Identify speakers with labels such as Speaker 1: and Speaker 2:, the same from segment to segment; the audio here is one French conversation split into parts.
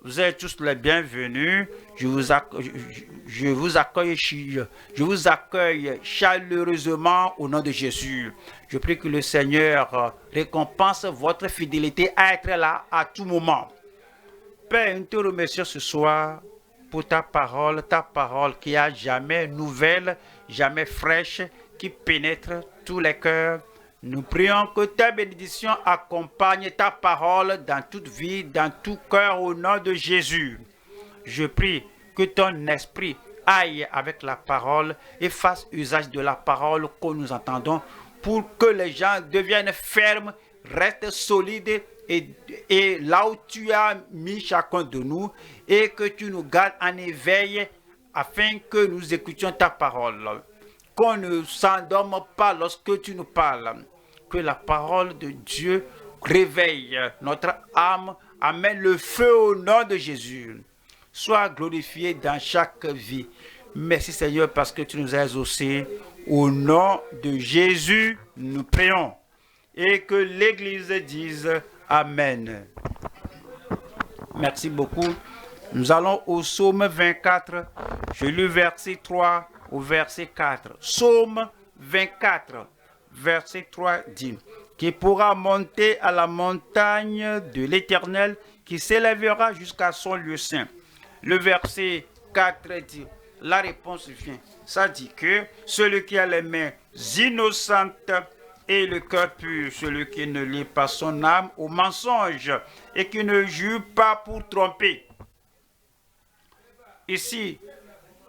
Speaker 1: Vous êtes tous les bienvenus. Je vous accueille chaleureusement au nom de Jésus. Je prie que le Seigneur récompense votre fidélité à être là à tout moment. Père, nous te remercions ce soir pour ta parole qui a jamais nouvelle, jamais fraîche, qui pénètre tous les cœurs. Nous prions que ta bénédiction accompagne ta parole dans toute vie, dans tout cœur au nom de Jésus. Je prie que ton esprit aille avec la parole et fasse usage de la parole que nous entendons pour que les gens deviennent fermes, restent solides et là où tu as mis chacun de nous et que tu nous gardes en éveil afin que nous écoutions ta parole. Qu'on ne s'endorme pas lorsque tu nous parles. Que la parole de Dieu réveille notre âme, amène le feu au nom de Jésus. Sois glorifié dans chaque vie. Merci Seigneur parce que tu nous as exaucés. Au nom de Jésus, nous prions. Et que l'Église dise Amen. Merci beaucoup. Nous allons au psaume 24. Je lis verset 3 au verset 4. Psaume 24, verset 3 dit: Qui pourra monter à la montagne de l'Éternel, qui s'élèvera jusqu'à son lieu saint. Le verset 4 dit, la réponse vient. Ça dit que celui qui a les mains innocentes et le cœur pur, celui qui ne lie pas son âme au mensonge et qui ne jure pas pour tromper. Ici,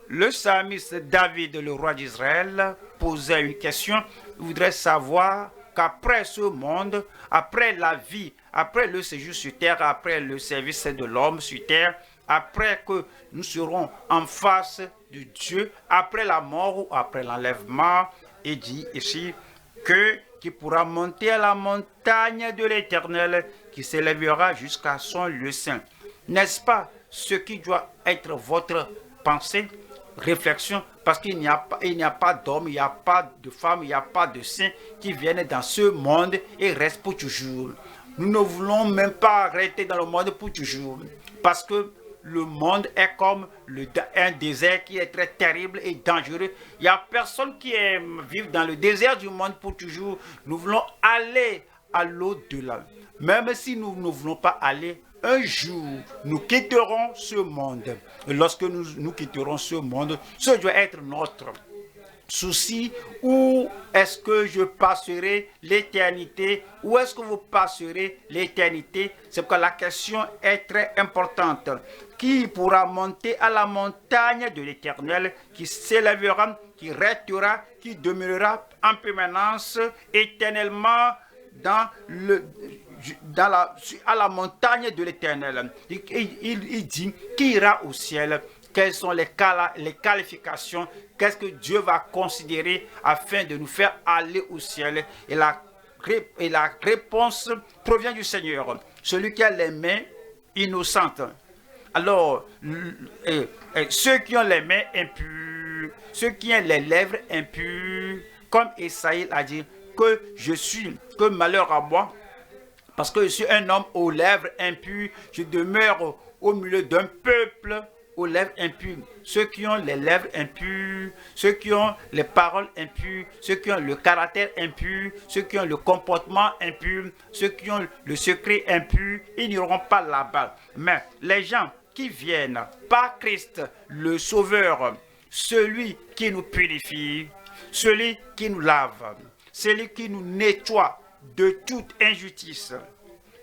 Speaker 1: le psalmiste David, le roi d'Israël, posait une question. Il voudrait savoir qu'après ce monde, après la vie, après le séjour sur terre, après le service de l'homme sur terre, après que nous serons en face de Dieu, après la mort ou après l'enlèvement, il dit ici que qui pourra monter à la montagne de l'Éternel, qui s'élèvera jusqu'à son lieu saint. N'est-ce pas ce qui doit être votre pensée, réflexion, parce qu'il n'y a pas d'homme, il n'y a pas de femme, il n'y a pas de saint qui viennent dans ce monde et restent pour toujours. Nous ne voulons même pas arrêter dans le monde pour toujours, parce que le monde est comme un désert qui est très terrible et dangereux. Il n'y a personne qui aime vivre dans le désert du monde pour toujours. Nous voulons aller à l'au-delà. Même si nous ne voulons pas aller, un jour, nous quitterons ce monde. Et lorsque nous quitterons ce monde, ce doit être notre souci. Où est-ce que je passerai l'éternité? Où est-ce que vous passerez l'éternité? C'est pourquoi la question est très importante. Qui pourra monter à la montagne de l'Éternel, qui s'élèvera, qui restera, qui demeurera en permanence éternellement à la montagne de l'Éternel. Il dit qui ira au ciel. Quelles sont les qualifications? Qu'est-ce que Dieu va considérer afin de nous faire aller au ciel? Et la réponse provient du Seigneur. Celui qui a les mains innocentes. Alors, ceux qui ont les mains impures, ceux qui ont les lèvres impures, comme Esaïe a dit, que malheur à moi, parce que je suis un homme aux lèvres impures, je demeure au milieu d'un peuple aux lèvres impures. Ceux qui ont les lèvres impures, ceux qui ont les paroles impures, ceux qui ont le caractère impur, ceux qui ont le comportement impur, ceux qui ont le secret impur, ils n'iront pas là-bas. Mais les gens qui viennent par Christ, le Sauveur, celui qui nous purifie, celui qui nous lave, celui qui nous nettoie de toute injustice,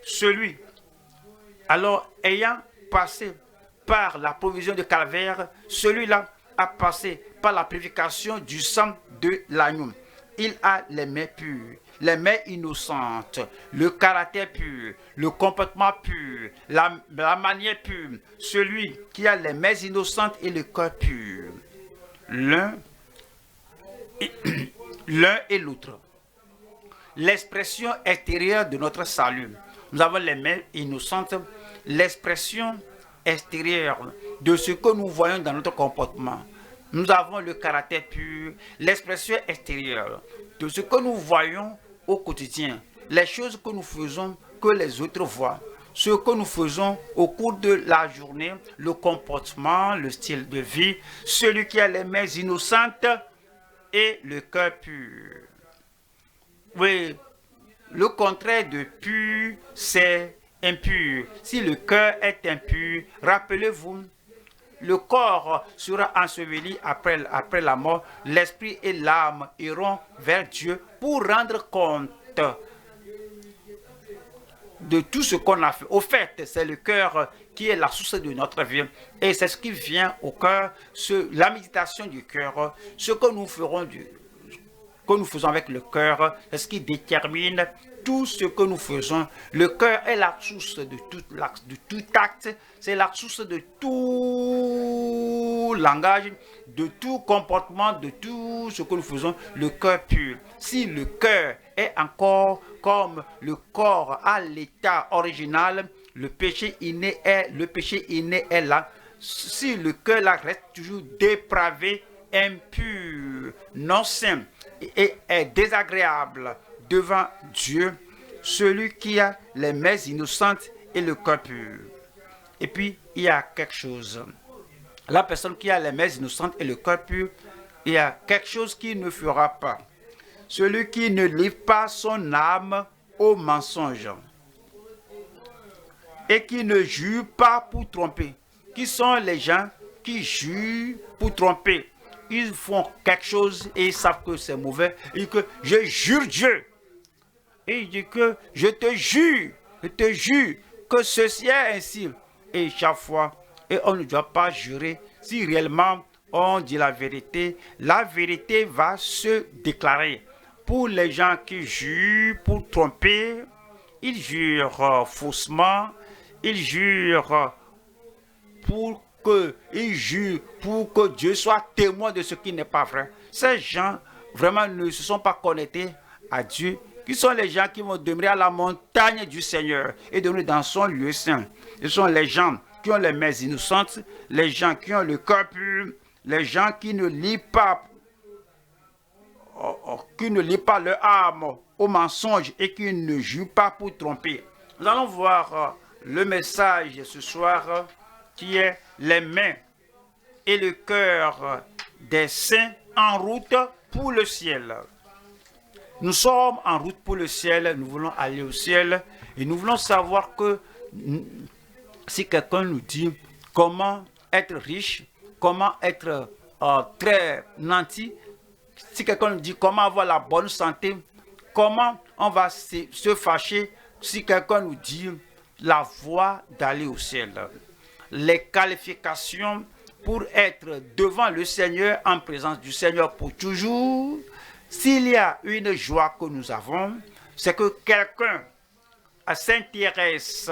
Speaker 1: celui, alors ayant passé par la provision de calvaire, celui-là a passé par la purification du sang de l'agneau. Il a les mains pures, les mains innocentes, le caractère pur, le comportement pur, la manière pure, celui qui a les mains innocentes et le cœur pur. L'un et l'autre. L'expression extérieure de notre salut. Nous avons les mains innocentes, l'expression extérieure de ce que nous voyons dans notre comportement. Nous avons le caractère pur, l'expression extérieure de ce que nous voyons au quotidien, les choses que nous faisons que les autres voient. ce que nous faisons au cours de la journée, le comportement, le style de vie, celui qui a les mains innocentes et le cœur pur. Oui, le contraire de pur, c'est impur. Si le cœur est impur, rappelez-vous, le corps sera enseveli après la mort. L'esprit et l'âme iront vers Dieu pour rendre compte de tout ce qu'on a fait. Au fait, c'est le cœur qui est la source de notre vie. Et c'est ce qui vient au cœur, la méditation du cœur, ce que nous faisons avec le cœur, c'est ce qui détermine tout ce que nous faisons. Le cœur est la source de tout acte, c'est la source de tout langage, de tout comportement, de tout ce que nous faisons. Le cœur pur. Si le cœur est encore comme le corps à l'état original, le péché inné est là. Si le cœur là reste toujours dépravé, impur, non saint, et est désagréable devant Dieu, celui qui a les mains innocentes et le cœur pur. Et puis, il y a quelque chose. La personne qui a les mains innocentes et le cœur pur, il y a quelque chose qu'il ne fera pas. Celui qui ne livre pas son âme au mensonge et qui ne jure pas pour tromper. Qui sont les gens qui jurent pour tromper? Ils font quelque chose et ils savent que c'est mauvais. Ils disent que je jure Dieu. Et ils disent que je te jure que ceci est ainsi. Et chaque fois, et on ne doit pas jurer. Si réellement on dit la vérité va se déclarer. Pour les gens qui jurent pour tromper, ils jurent faussement, ils jurent pour que Dieu soit témoin de ce qui n'est pas vrai. Ces gens vraiment ne se sont pas connectés à Dieu, qui sont les gens qui vont demeurer à la montagne du Seigneur et demeurer dans son lieu saint. Ce sont les gens qui ont les mains innocentes, les gens qui ont le cœur pur, les gens qui ne lient pas leur âme au mensonge et qui ne jurent pas pour tromper. Nous allons voir le message ce soir qui est les mains et le cœur des saints en route pour le ciel. Nous sommes en route pour le ciel, nous voulons aller au ciel et nous voulons savoir que si quelqu'un nous dit comment être riche, comment être très nanti, si quelqu'un nous dit comment avoir la bonne santé, comment on va se fâcher si quelqu'un nous dit la voie d'aller au ciel. Les qualifications pour être devant le Seigneur, en présence du Seigneur pour toujours. S'il y a une joie que nous avons, c'est que quelqu'un s'intéresse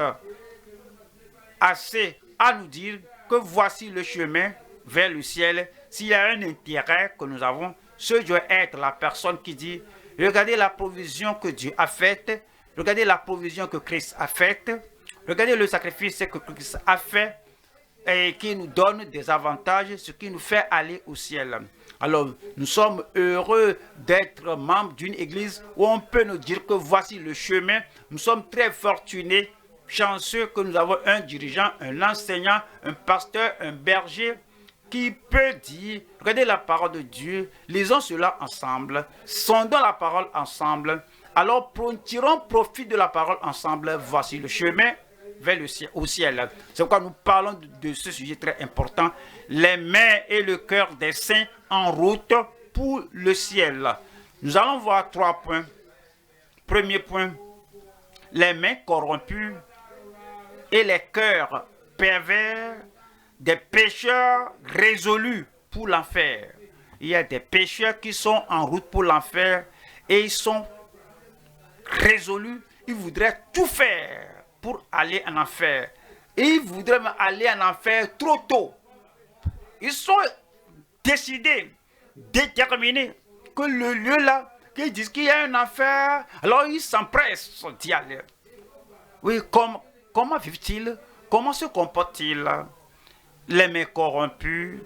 Speaker 1: assez à nous dire que voici le chemin vers le ciel. S'il y a un intérêt que nous avons, ce doit être la personne qui dit regardez la provision que Dieu a faite, regardez la provision que Christ a faite, regardez le sacrifice que Christ a fait et qui nous donne des avantages, ce qui nous fait aller au ciel. Alors, nous sommes heureux d'être membres d'une église où on peut nous dire que voici le chemin. Nous sommes très fortunés, chanceux que nous avons un dirigeant, un enseignant, un pasteur, un berger qui peut dire, regardez la parole de Dieu, lisons cela ensemble, sondons la parole ensemble, alors tirons profit de la parole ensemble, voici le chemin vers le ciel, au ciel. C'est pourquoi nous parlons de ce sujet très important, les mains et le cœur des saints en route pour le ciel. Nous allons voir 3 points. Premier point, les mains corrompues et les cœurs pervers des pécheurs résolus pour l'enfer. Il y a des pécheurs qui sont en route pour l'enfer et ils sont résolus, ils voudraient tout faire pour aller en enfer. Et ils voudraient aller en enfer trop tôt. Ils sont décidés, déterminés que le lieu là, qu'ils disent qu'il y a un enfer, alors ils s'empressent d'y aller. Oui, comment vivent-ils? Comment se comportent-ils? Les mains corrompues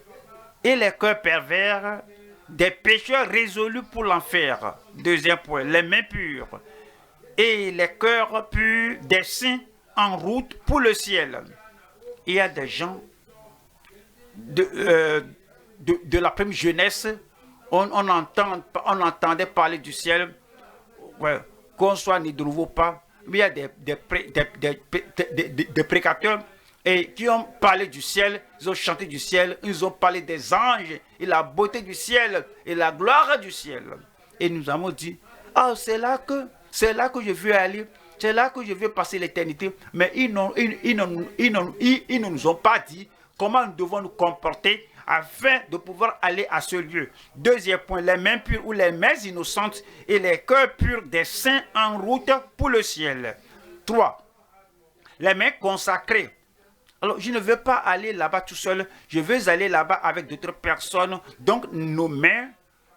Speaker 1: et les cœurs pervers des pécheurs résolus pour l'enfer. Deuxième point, les mains pures et les cœurs purs des saints en route pour le ciel. Il y a des gens de la première jeunesse, on entendait parler du ciel, ouais, qu'on soit né de nouveau pas, mais il y a des prédicateurs et qui ont parlé du ciel, ils ont chanté du ciel, ils ont parlé des anges et la beauté du ciel et la gloire du ciel. Et nous avons dit, ah, c'est là que je veux aller, c'est là que je veux passer l'éternité. Mais ils ne nous ont pas dit comment nous devons nous comporter afin de pouvoir aller à ce lieu. Deuxième point, les mains pures ou les mains innocentes et les cœurs purs des saints en route pour le ciel. 3. Les mains consacrées. Alors, je ne veux pas aller là-bas tout seul, je veux aller là-bas avec d'autres personnes. Donc, nos mains,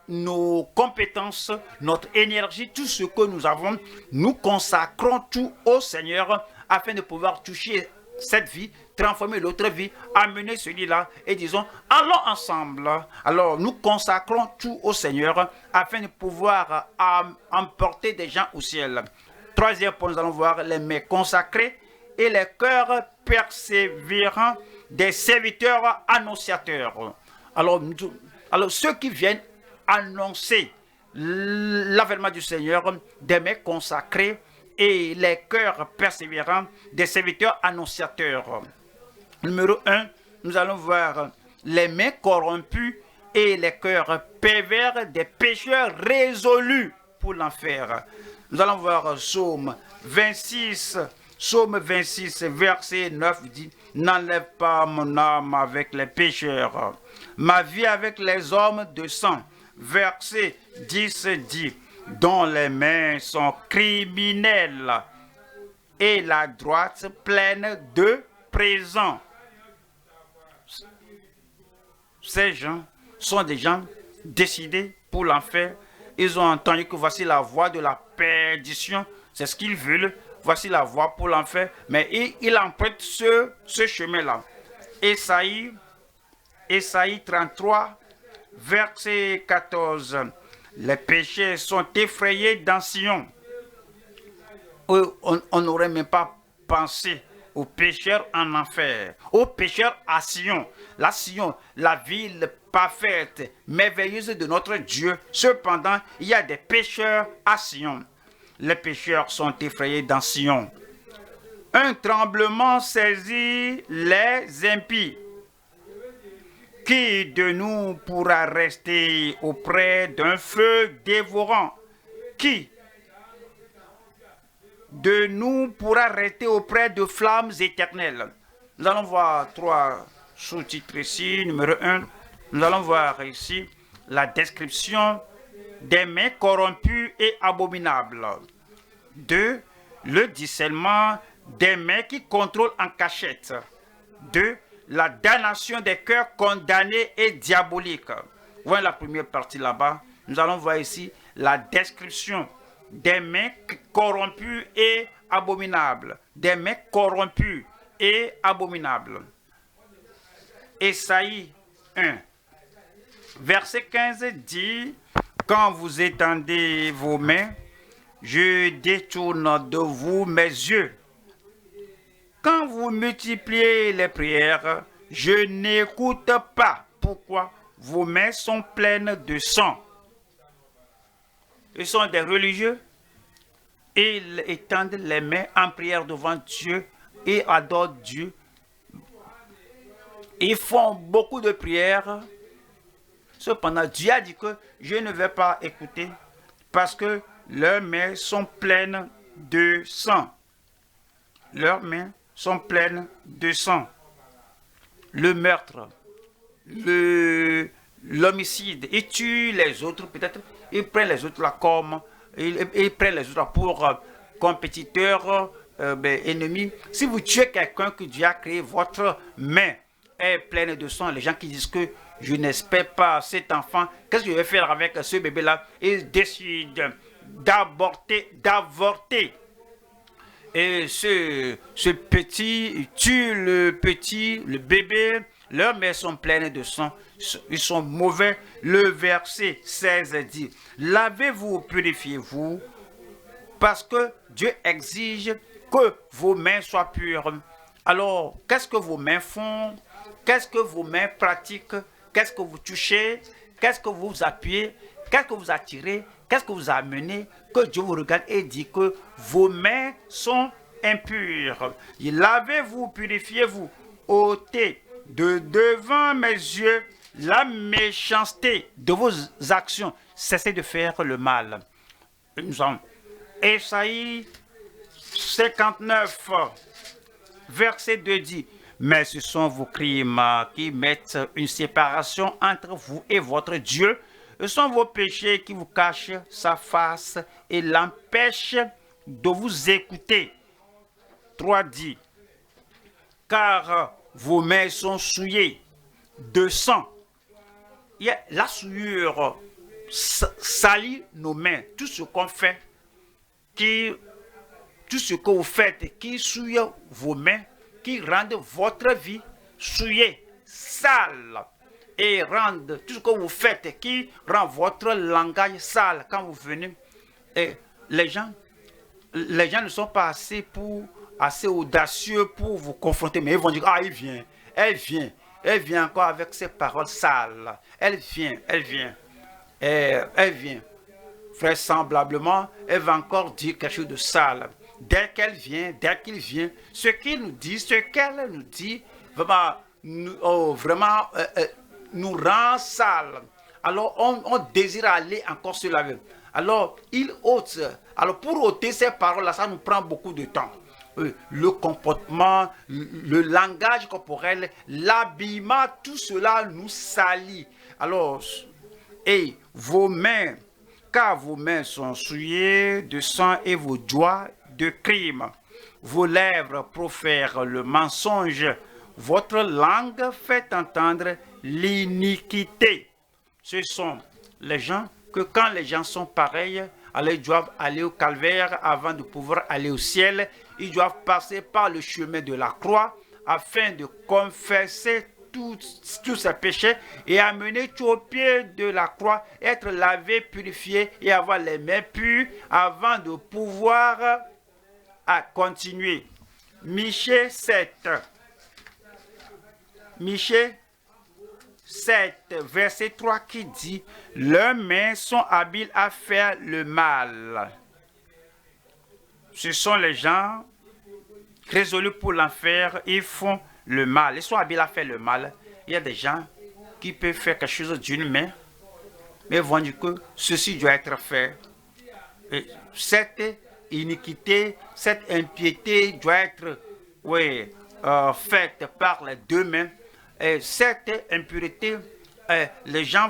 Speaker 1: nos compétences, notre énergie, tout ce que nous avons, nous consacrons tout au Seigneur afin de pouvoir toucher cette vie, transformer l'autre vie, amener celui-là et disons, allons ensemble. Alors, nous consacrons tout au Seigneur afin de pouvoir emporter des gens au ciel. Troisième point, nous allons voir les mains consacrées et les cœurs persévérants des serviteurs annonciateurs. Alors ceux qui viennent annoncer l'avènement du Seigneur, des mains consacrées et les cœurs persévérants des serviteurs annonciateurs. Numéro 1, nous allons voir les mains corrompues et les cœurs pervers des pécheurs résolus pour l'enfer. Nous allons voir Psaume 26, verset 9 dit, « N'enlève pas mon âme avec les pécheurs, ma vie avec les hommes de sang. » Verset 10 dit, « Dont les mains sont criminelles et la droite pleine de présents. » Ces gens sont des gens décidés pour l'enfer. Ils ont entendu que voici la voie de la perdition. C'est ce qu'ils veulent. Voici la voie pour l'enfer. Mais ils empruntent ce chemin-là. Ésaïe 33, verset 14. Les péchés sont effrayés dans Sion. On n'aurait même pas pensé aux pécheurs en enfer, aux pécheurs à Sion. Sion, la ville parfaite, merveilleuse de notre Dieu. Cependant, il y a des pécheurs à Sion. Les pécheurs sont effrayés dans Sion. Un tremblement saisit les impies. Qui de nous pourra rester auprès d'un feu dévorant? Qui de nous pourra rester auprès de flammes éternelles? Nous allons voir 3 sous-titres ici. Numéro 1, nous allons voir ici la description des mains corrompues et abominables. 2, le discernement des mains qui contrôlent en cachette. 2, la damnation des cœurs condamnés et diaboliques. Voilà la première partie là-bas. Nous allons voir ici la description des mains corrompues et abominables. Des mains corrompues et abominables. Ésaïe 1, verset 15 dit, « Quand vous étendez vos mains, je détourne de vous mes yeux. Quand vous multipliez les prières, je n'écoute pas. Pourquoi? Vos mains sont pleines de sang. » Ils sont des religieux. Ils étendent les mains en prière devant Dieu et adorent Dieu. Ils font beaucoup de prières. Cependant, Dieu a dit que je ne vais pas écouter parce que leurs mains sont pleines de sang. Leurs mains sont pleines de sang. Le meurtre, l'homicide, ils tuent les autres, peut-être, ils prennent les autres là comme, ils prennent les autres là pour compétiteurs, ennemis. Si vous tuez quelqu'un que Dieu a créé, votre main est pleine de sang. Les gens qui disent que je n'espère pas cet enfant, qu'est-ce que je vais faire avec ce bébé-là? Ils décident d'avorter. Et ce petit tue le bébé, leurs mains sont pleines de sang, ils sont mauvais. Le verset 16 dit, « Lavez-vous, purifiez-vous, parce que Dieu exige que vos mains soient pures. Alors, qu'est-ce que vos mains font? Qu'est-ce que vos mains pratiquent? Qu'est-ce que vous touchez? Qu'est-ce que vous appuyez? Qu'est-ce que vous attirez? Qu'est-ce que vous amenez? Que Dieu vous regarde et dit que vos mains sont impures. Lavez-vous, purifiez-vous, ôtez de devant mes yeux la méchanceté de vos actions. Cessez de faire le mal. Nous sommes Ésaïe 59, verset 2 dit, mais ce sont vos crimes qui mettent une séparation entre vous et votre Dieu. Ce sont vos péchés qui vous cachent sa face et l'empêchent de vous écouter. 3 dit, car vos mains sont souillées de sang. La souillure salit nos mains. Tout ce qu'on fait, tout ce que vous faites qui souille vos mains, qui rendent votre vie souillée, sale, et rendent tout ce que vous faites qui rend votre langage sale quand vous venez. Et les gens ne sont pas assez audacieux pour vous confronter, mais ils vont dire, ah, il vient, elle vient encore avec ses paroles sales, elle vient. Vraisemblablement, elle va encore dire quelque chose de sale. Dès qu'il vient, ce qu'elle nous dit, vraiment, nous rend sale. Alors, on désire aller encore se laver. Alors, il ôte. Alors, pour ôter ces paroles-là, ça nous prend beaucoup de temps. Le comportement, le langage corporel, l'habillement, tout cela nous salit. Alors, et vos mains, car vos mains sont souillées de sang et vos doigts de crime. Vos lèvres profèrent le mensonge. Votre langue fait entendre l'iniquité. Ce sont les gens que quand les gens sont pareils, alors ils doivent aller au calvaire avant de pouvoir aller au ciel. Ils doivent passer par le chemin de la croix afin de confesser tous ses péchés et amener tout au pied de la croix, être lavé, purifié et avoir les mains pures avant de pouvoir continuer. Michée 7, verset 3 qui dit, leurs mains sont habiles à faire le mal. Ce sont les gens résolus pour l'enfer, ils font le mal. Ils sont habiles à faire le mal. Il y a des gens qui peuvent faire quelque chose d'une main, mais ils vont dire que ceci doit être fait. Et cette iniquité, cette impiété doit être faite par les deux mains. Et cette impureté, les gens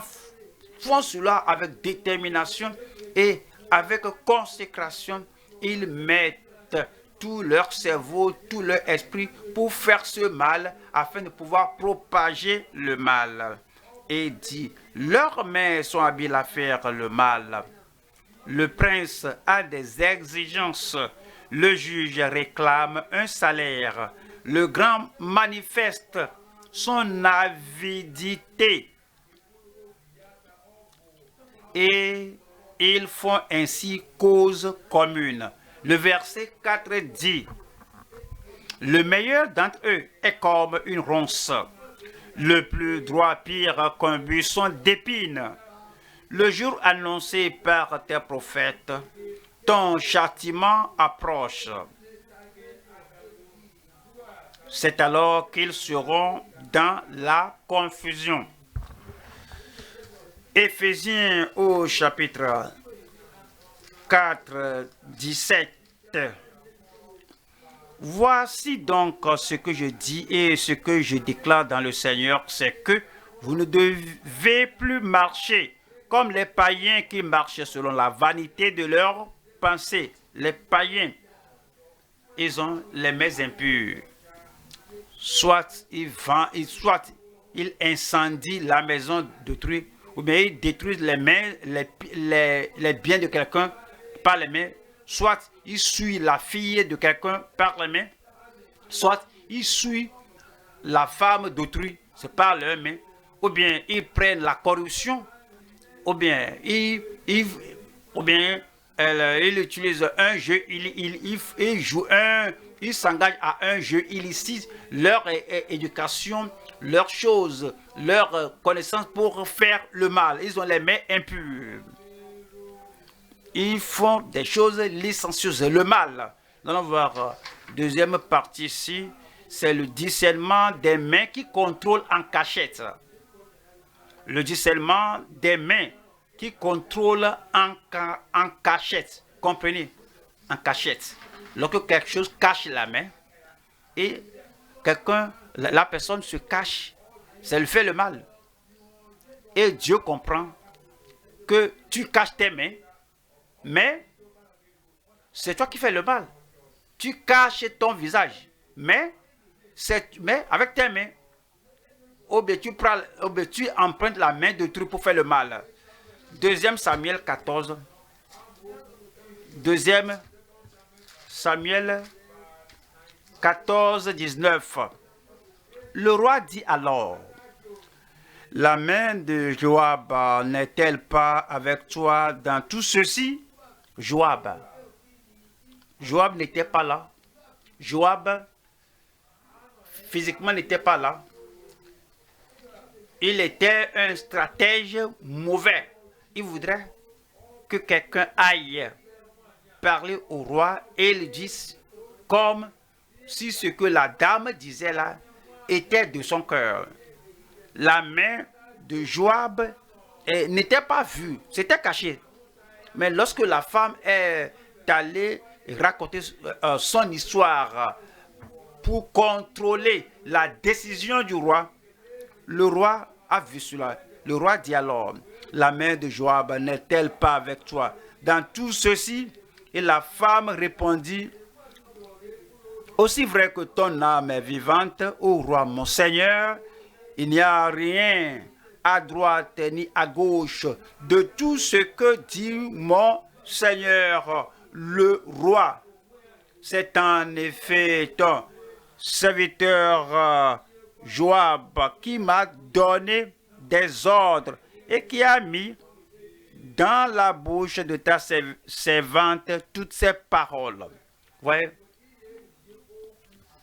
Speaker 1: font cela avec détermination et avec consécration. Ils mettent tout leur cerveau, tout leur esprit pour faire ce mal afin de pouvoir propager le mal. Et dit, leurs mains sont habiles à faire le mal. Le prince a des exigences. Le juge réclame un salaire. Le grand manifeste son avidité. Et ils font ainsi cause commune. Le verset 4 dit, le meilleur d'entre eux est comme une ronce, le plus droit pire qu'un buisson d'épines. Le jour annoncé par tes prophètes, ton châtiment approche. C'est alors qu'ils seront dans la confusion. Éphésiens au chapitre 4, 17. Voici donc ce que je dis et ce que je déclare dans le Seigneur, c'est que vous ne devez plus marcher comme les païens qui marchent selon la vanité de leurs pensées. Les païens, ils ont les mains impures. Soit ils incendient la maison d'autrui, ou bien ils détruisent les biens de quelqu'un par les mains, soit ils suivent la fille de quelqu'un par les mains, soit ils suivent la femme d'autrui, c'est par leurs mains, ou bien ils prennent la corruption, ou bien il utilise un jeu, il joue il s'engage à un jeu illicite, leur éducation, leurs choses, leur connaissance pour faire le mal. Ils ont les mains impures. Ils font des choses licencieuses, le mal. Nous allons voir deuxième partie ici, c'est le discernement des mains qui contrôlent en cachette. Le discernement des mains qui contrôlent en cachette. Comprenez? En cachette. Lorsque quelque chose cache la main et la personne se cache, ça lui fait le mal. Et Dieu comprend que tu caches tes mains, mais c'est toi qui fais le mal. Tu caches ton visage, mais avec tes mains, tu empruntes la main de truc pour faire le mal. 2 Samuel 14. 2 Samuel 14, 19. Le roi dit alors, la main de Joab n'est-elle pas avec toi dans tout ceci? Joab n'était pas là. Joab, physiquement, n'était pas là. Il était un stratège mauvais. Il voudrait que quelqu'un aille parler au roi et lui dise comme si ce que la dame disait là était de son cœur. La main de Joab n'était pas vue, c'était caché. Mais lorsque la femme est allée raconter son histoire pour contrôler la décision du roi, le roi a vu cela. Le roi dit alors, la main de Joab n'est-elle pas avec toi dans tout ceci? Et la femme répondit, aussi vrai que ton âme est vivante, ô roi mon Seigneur, il n'y a rien à droite ni à gauche de tout ce que dit mon Seigneur le roi. C'est en effet ton serviteur Joab qui m'a donné des ordres et qui a mis dans la bouche de ta servante toutes ces paroles. Vous voyez,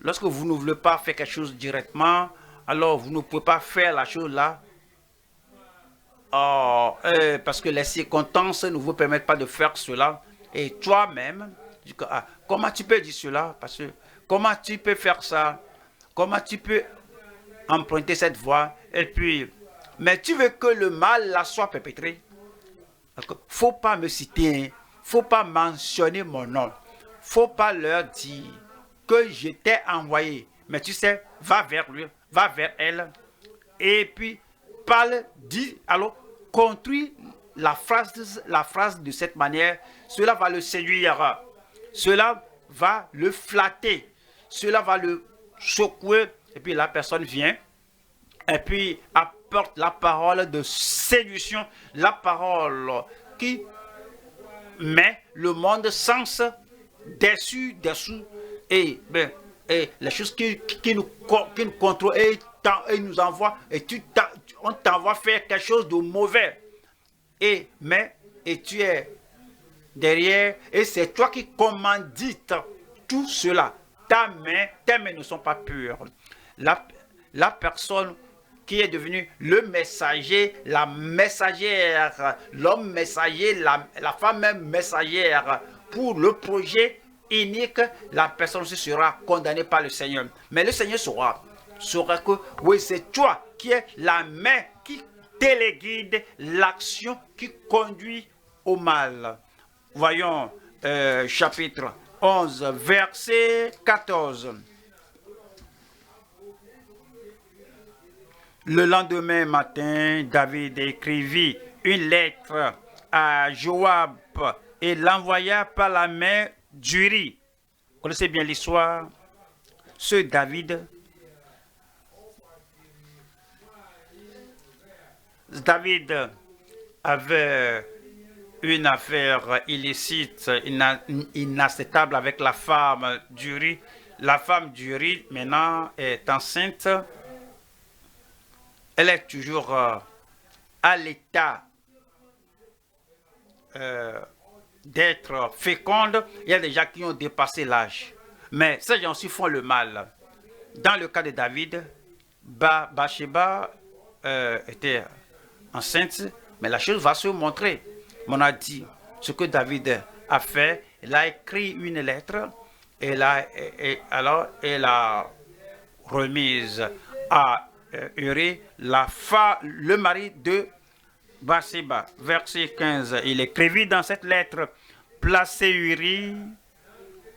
Speaker 1: lorsque vous ne voulez pas faire quelque chose directement, alors vous ne pouvez pas faire la chose là. Parce que les circonstances ne vous permettent pas de faire cela. Et toi-même, comment tu peux dire cela? Parce que comment tu peux faire ça? Comment tu peux emprunter cette voie? Et puis, mais tu veux que le mal là soit perpétré? Faut pas me citer, faut pas mentionner mon nom, faut pas leur dire que j'étais envoyé. Mais tu sais, va vers lui, va vers elle, et puis parle, dis, alors construis la phrase de cette manière. Cela va le séduire, cela va le flatter, cela va le secouer, et puis la personne vient, et puis apporte la parole de séduction, la parole qui met le monde sens dessus, et les choses qui nous contrôlent et nous envoient, et on t'envoie faire quelque chose de mauvais, et tu es derrière, et c'est toi qui commandites tout cela. Tes mains ne sont pas pures. La personne qui est devenu le messager, la messagère, l'homme messager, la femme messagère pour le projet inique, la personne aussi sera condamnée par le Seigneur. Mais le Seigneur saura que oui, c'est toi qui es la main qui téléguide l'action qui conduit au mal. Voyons chapitre 11, verset 14. Le lendemain matin, David écrivit une lettre à Joab et l'envoya par la main d'Uri. Vous connaissez bien l'histoire? Ce David avait une affaire illicite, inacceptable avec la femme d'Uri. La femme d'Uri maintenant est enceinte. Elle est toujours à l'état d'être féconde, il y a des gens qui ont dépassé l'âge. Mais ces gens-ci font le mal. Dans le cas de David, Bathsheba était enceinte, mais la chose va se montrer. On a dit ce que David a fait. Il a écrit une lettre et alors elle a remise à Uri, le mari de Bathsheba. Verset 15, il écrivit dans cette lettre: placez Uri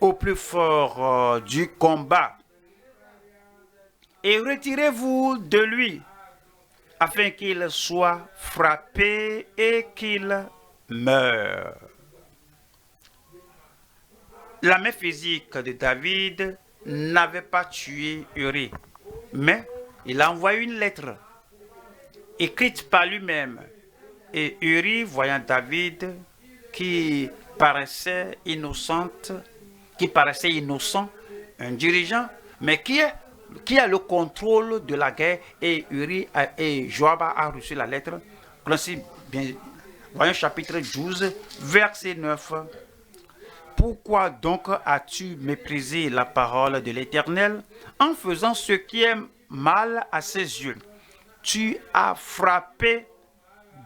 Speaker 1: au plus fort du combat et retirez-vous de lui afin qu'il soit frappé et qu'il meure. La main physique de David n'avait pas tué Uri, mais il a envoyé une lettre écrite par lui-même. Et Uri, voyant David qui paraissait innocent, un dirigeant, mais qui a le contrôle de la guerre, et Uri et Joab a reçu la lettre. Voyons chapitre 12, verset 9. Pourquoi donc as-tu méprisé la parole de l'Éternel en faisant ce qui est mal à ses yeux? Tu as frappé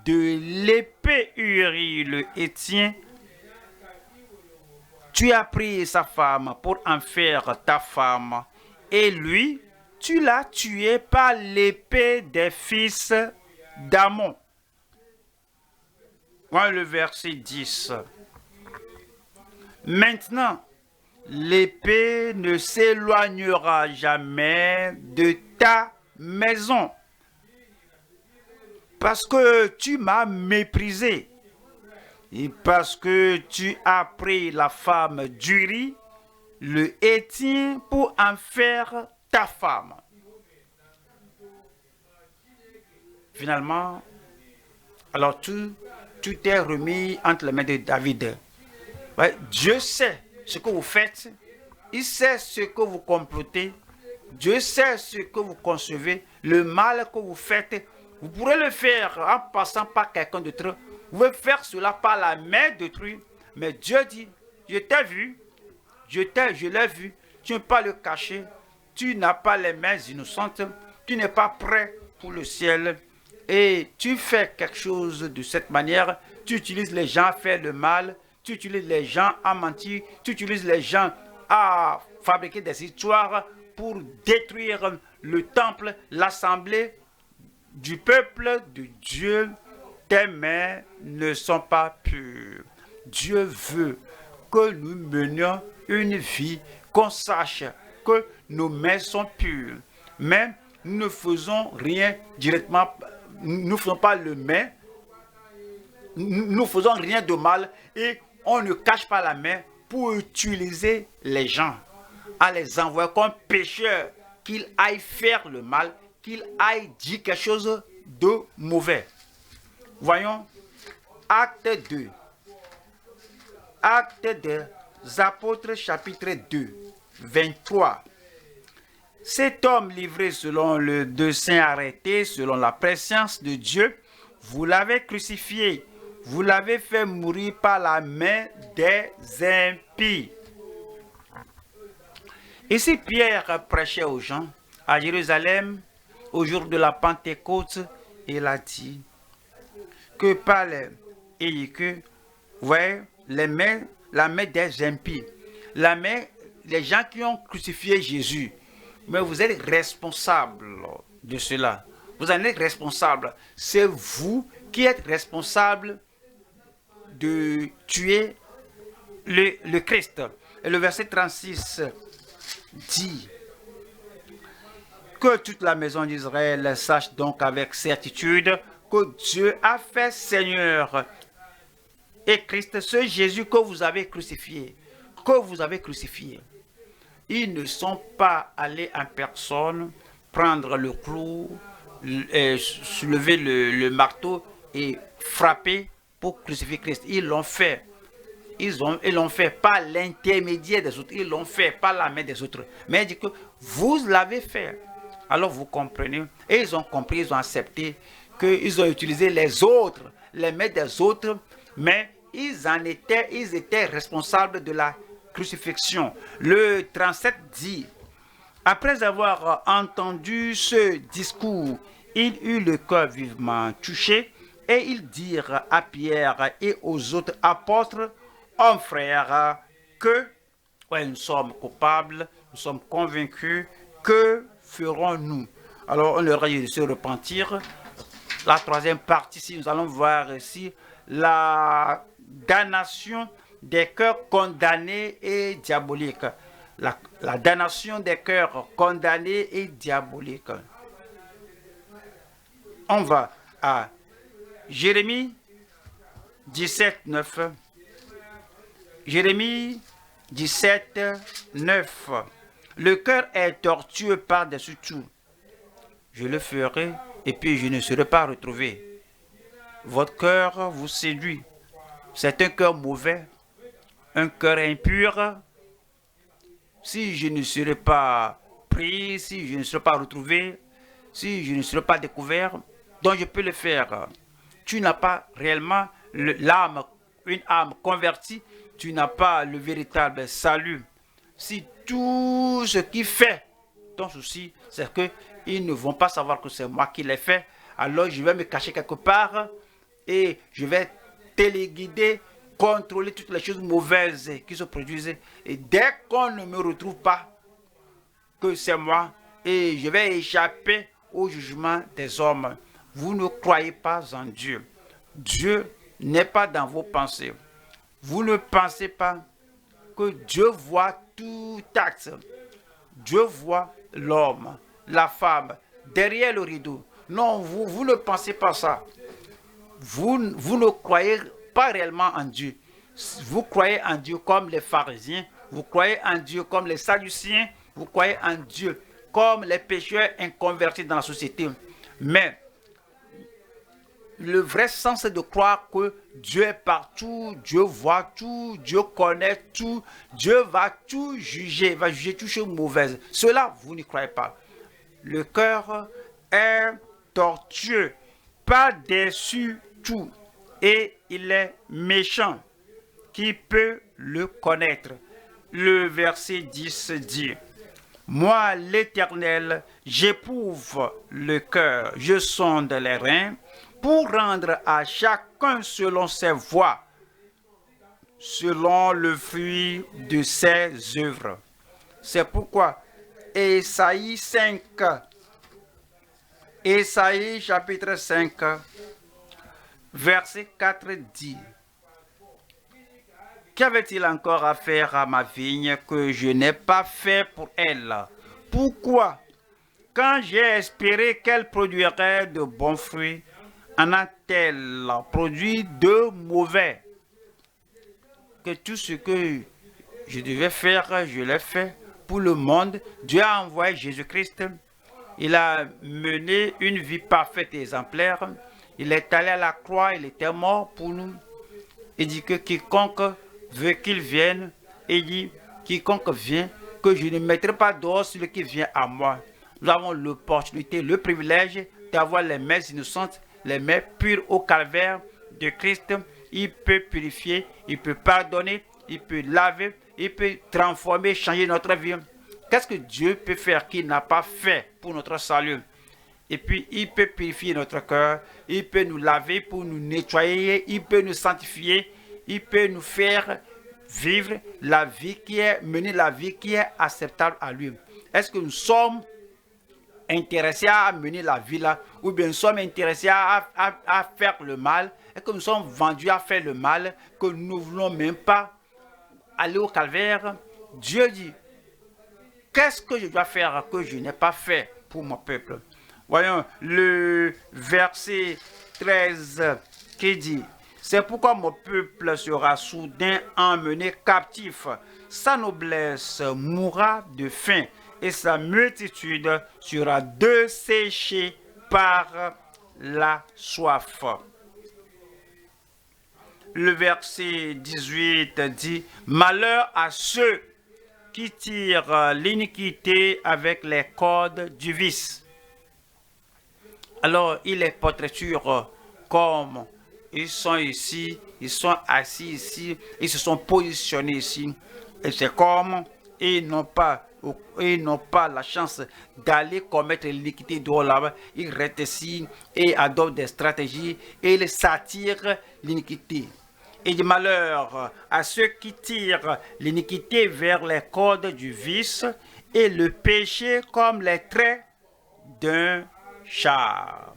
Speaker 1: de l'épée Uri le Héthien. Tu as pris sa femme pour en faire ta femme, et lui, tu l'as tué par l'épée des fils d'Ammon. Voilà le verset 10. Maintenant, l'épée ne s'éloignera jamais de ta maison, parce que tu m'as méprisé, et parce que tu as pris la femme d'Uri, le Héthien, pour en faire ta femme. Finalement, alors tout est remis entre les mains de David. Ouais, Dieu sait ce que vous faites, il sait ce que vous complotez, Dieu sait ce que vous concevez, le mal que vous faites. Vous pourrez le faire en passant par quelqu'un d'autre. Vous pouvez faire cela par la main d'autrui. Mais Dieu dit, je t'ai vu, je l'ai vu, tu ne peux pas le cacher, tu n'as pas les mains innocentes, tu n'es pas prêt pour le ciel. Et tu fais quelque chose de cette manière, tu utilises les gens à faire le mal, tu utilises les gens à mentir, tu utilises les gens à fabriquer des histoires pour détruire le temple, l'assemblée du peuple de Dieu. Tes mains ne sont pas pures. Dieu veut que nous menions une vie, qu'on sache que nos mains sont pures. Mais nous ne faisons rien directement, nous ne faisons pas le main, nous ne faisons rien de mal et on ne cache pas la main pour utiliser les gens, à les envoyer comme pécheurs, qu'ils aillent faire le mal, qu'ils aillent dire quelque chose de mauvais. Voyons, acte 2. Acte des Apôtres, chapitre 2, 23. Cet homme livré selon le dessein arrêté, selon la préscience de Dieu, vous l'avez crucifié, vous l'avez fait mourir par la main des impies. Ici, Pierre prêchait aux gens à Jérusalem au jour de la Pentecôte. Il a dit que par les voyez, la main des impies, la main des gens qui ont crucifié Jésus. Mais vous êtes responsable de cela. Vous en êtes responsable. C'est vous qui êtes responsable de tuer le Christ. Et le verset 36 dit que toute la maison d'Israël sache donc avec certitude que Dieu a fait Seigneur et Christ, ce Jésus que vous avez crucifié. Ils ne sont pas allés en personne prendre le clou, soulever le marteau et frapper pour crucifier Christ. Ils l'ont fait. Ils l'ont fait par l'intermédiaire des autres. Ils l'ont fait par la main des autres. Mais il dit que vous l'avez fait. Alors vous comprenez. Et ils ont compris, ils ont accepté qu'ils ont utilisé les autres, les mains des autres, mais ils étaient responsables de la crucifixion. Le 37 dit, après avoir entendu ce discours, ils eurent le cœur vivement touché et ils dirent à Pierre et aux autres apôtres, hommes frères, que nous sommes coupables, nous sommes convaincus, que ferons-nous? Alors on leur a dit de se repentir. La troisième partie, si nous allons voir ici la damnation des cœurs condamnés et diaboliques. La damnation des cœurs condamnés et diaboliques. On va à Jérémie 17, 9. Jérémie 17, 9. Le cœur est tortueux par-dessus tout. Je le ferai et puis je ne serai pas retrouvé. Votre cœur vous séduit. C'est un cœur mauvais, un cœur impur. Si je ne serai pas pris, si je ne serai pas retrouvé, si je ne serai pas découvert, donc je peux le faire. Tu n'as pas réellement l'âme, une âme convertie, tu n'as pas le véritable salut. Si tout ce qui fait ton souci, c'est qu'ils ne vont pas savoir que c'est moi qui l'ai fait, alors je vais me cacher quelque part et je vais téléguider, contrôler toutes les choses mauvaises qui se produisent. Et dès qu'on ne me retrouve pas, que c'est moi, et je vais échapper au jugement des hommes. Vous ne croyez pas en Dieu. Dieu n'est pas dans vos pensées. Vous ne pensez pas que Dieu voit tout acte. Dieu voit l'homme, la femme, derrière le rideau. Non, vous ne pensez pas ça. Vous ne croyez pas réellement en Dieu. Vous croyez en Dieu comme les pharisiens. Vous croyez en Dieu comme les sadduciens. Vous croyez en Dieu comme les pécheurs inconvertis dans la société. Mais le vrai sens est de croire que Dieu est partout, Dieu voit tout, Dieu connaît tout, Dieu va tout juger, va juger toutes choses mauvaises. Cela, vous n'y croyez pas. Le cœur est tortueux, par-dessus tout, et il est méchant. Qui peut le connaître? Le verset 10 dit, moi, l'Éternel, j'éprouve le cœur, je sonde les reins, pour rendre à chacun selon ses voies, selon le fruit de ses œuvres. C'est pourquoi Ésaïe 5, Ésaïe chapitre 5, verset 4 dit, qu'avait-il encore à faire à ma vigne que je n'ai pas fait pour elle? Pourquoi, quand j'ai espéré qu'elle produirait de bons fruits, en a-t-elle produit de mauvais? Que tout ce que je devais faire, je l'ai fait pour le monde. Dieu a envoyé Jésus-Christ. Il a mené une vie parfaite et exemplaire. Il est allé à la croix, il était mort pour nous. Il dit que quiconque veut qu'il vienne, il dit quiconque vient, que je ne mettrai pas dehors celui qui vient à moi. Nous avons l'opportunité, le privilège d'avoir les mains innocentes, les mains pures au calvaire de Christ. Il peut purifier, il peut pardonner, il peut laver, il peut transformer, changer notre vie. Qu'est-ce que Dieu peut faire qu'il n'a pas fait pour notre salut? Et puis, il peut purifier notre cœur, il peut nous laver pour nous nettoyer, il peut nous sanctifier, il peut nous faire vivre la vie qui est, mener la vie qui est acceptable à lui. Est-ce que nous sommes intéressés à mener la vie là, ou bien nous sommes intéressés à faire le mal? Est-ce que nous sommes vendus à faire le mal, que nous ne voulons même pas aller au calvaire? Dieu dit, qu'est-ce que je dois faire que je n'ai pas fait pour mon peuple? Voyons le verset 13 qui dit, c'est pourquoi mon peuple sera soudain emmené captif, sa noblesse mourra de faim et sa multitude sera desséchée par la soif. Le verset 18 dit, malheur à ceux qui tirent l'iniquité avec les cordes du vice. Alors, il est portraiture comme ils sont ici, ils sont assis ici, ils se sont positionnés ici. Et c'est comme ils n'ont pas la chance d'aller commettre l'iniquité dehors là-bas. Ils restent ici et adoptent des stratégies et ils s'attirent l'iniquité. Et du malheur à ceux qui tirent l'iniquité vers les cordes du vice et le péché comme les traits d'un char.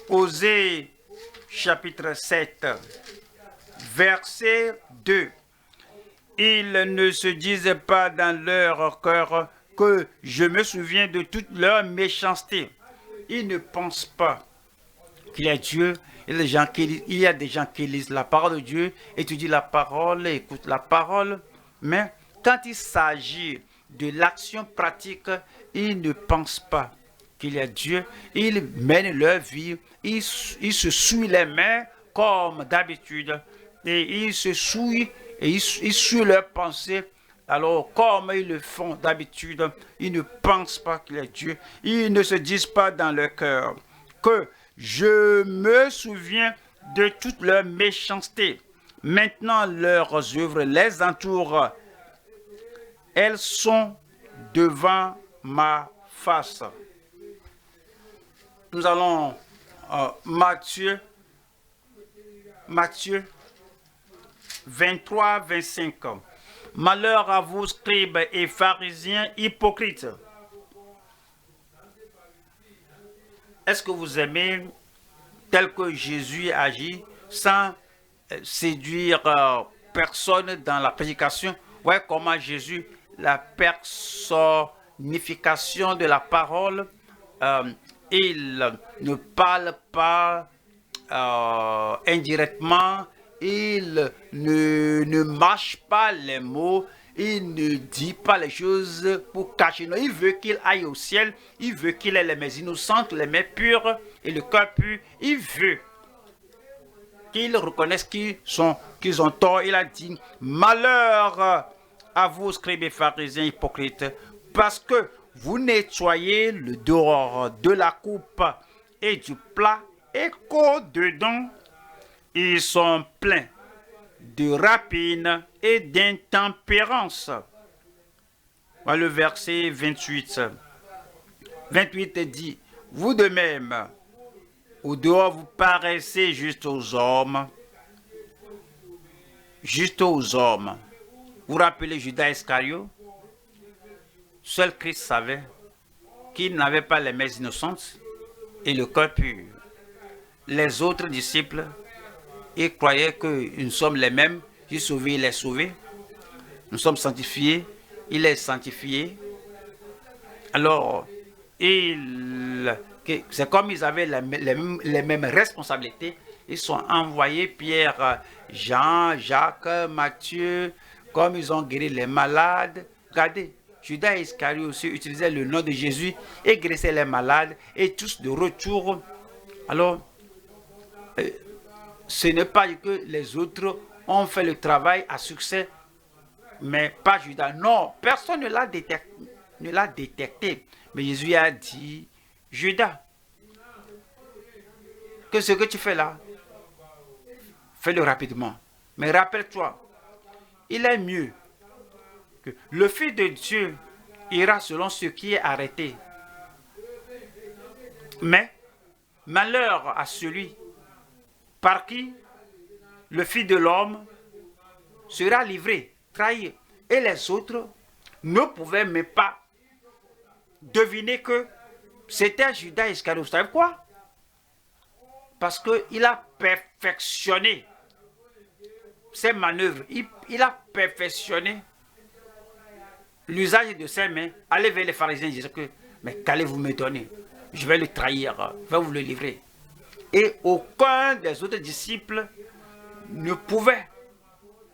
Speaker 1: Osée chapitre 7, verset 2. Ils ne se disent pas dans leur cœur que je me souviens de toute leur méchanceté. Ils ne pensent pas qu'il y a Dieu. Il y a des gens qui lisent la parole de Dieu, étudient la parole, écoutent la parole, mais quand il s'agit de l'action pratique, ils ne pensent pas qu'il y a Dieu. Ils mènent leur vie, ils se souillent les mains comme d'habitude, et ils se souillent et ils souillent leurs pensées. Alors, comme ils le font d'habitude, ils ne pensent pas qu'il y a Dieu. Ils ne se disent pas dans leur cœur que je me souviens de toute leur méchanceté. Maintenant, leurs œuvres les entourent. Elles sont devant ma face. Nous allons Matthieu 23, 25. Malheur à vous, scribes et pharisiens hypocrites. Est-ce que vous aimez tel que Jésus agit sans séduire personne dans la prédication? Ouais, comment Jésus, la personnification de la parole, il ne parle pas indirectement, il ne mâche pas les mots, il ne dit pas les choses pour cacher. Non, il veut qu'il aille au ciel, il veut qu'il ait les mains innocentes, les mains pures et le cœur pur. Il veut qu'ils reconnaissent qu'ils ont tort. Il a dit, malheur à vous, scribes et pharisiens hypocrites, parce que vous nettoyez le dehors de la coupe et du plat, et qu'au-dedans, ils sont pleins de rapine et d'intempérance. Voilà le verset 28. 28 dit, vous de même, au dehors vous paraissez juste aux hommes. Juste aux hommes. Vous rappelez Judas Iscariot? Seul Christ savait qu'il n'avait pas les mains innocentes et le cœur pur. Les autres disciples, ils croyaient que nous sommes les mêmes. Il est sauvé, il est sauvé. Nous sommes sanctifiés, il est sanctifié. Alors, c'est comme ils avaient les mêmes responsabilités. Ils sont envoyés, Pierre, Jean, Jacques, Matthieu, comme ils ont guéri les malades. Regardez, Judas Iscariot aussi utilisait le nom de Jésus et guérissait les malades et tous de retour. Alors, ce n'est pas que les autres ont fait le travail à succès, mais pas Judas. Non, personne ne l'a détecté. Mais Jésus a dit, Judas, que ce que tu fais là, fais-le rapidement. Mais rappelle-toi, il est mieux que le Fils de Dieu ira selon ce qui est arrêté. Mais malheur à celui par qui le Fils de l'homme sera livré, trahi. Et les autres ne pouvaient même pas deviner que c'était Judas Iscariot. Vous savez quoi? Parce qu'il a perfectionné ses manœuvres. Il a perfectionné l'usage de ses mains. Allez vers les pharisiens et dire que, mais qu'allez-vous me donner? Je vais le trahir, je vais vous le livrer. Et aucun des autres disciples ne pouvait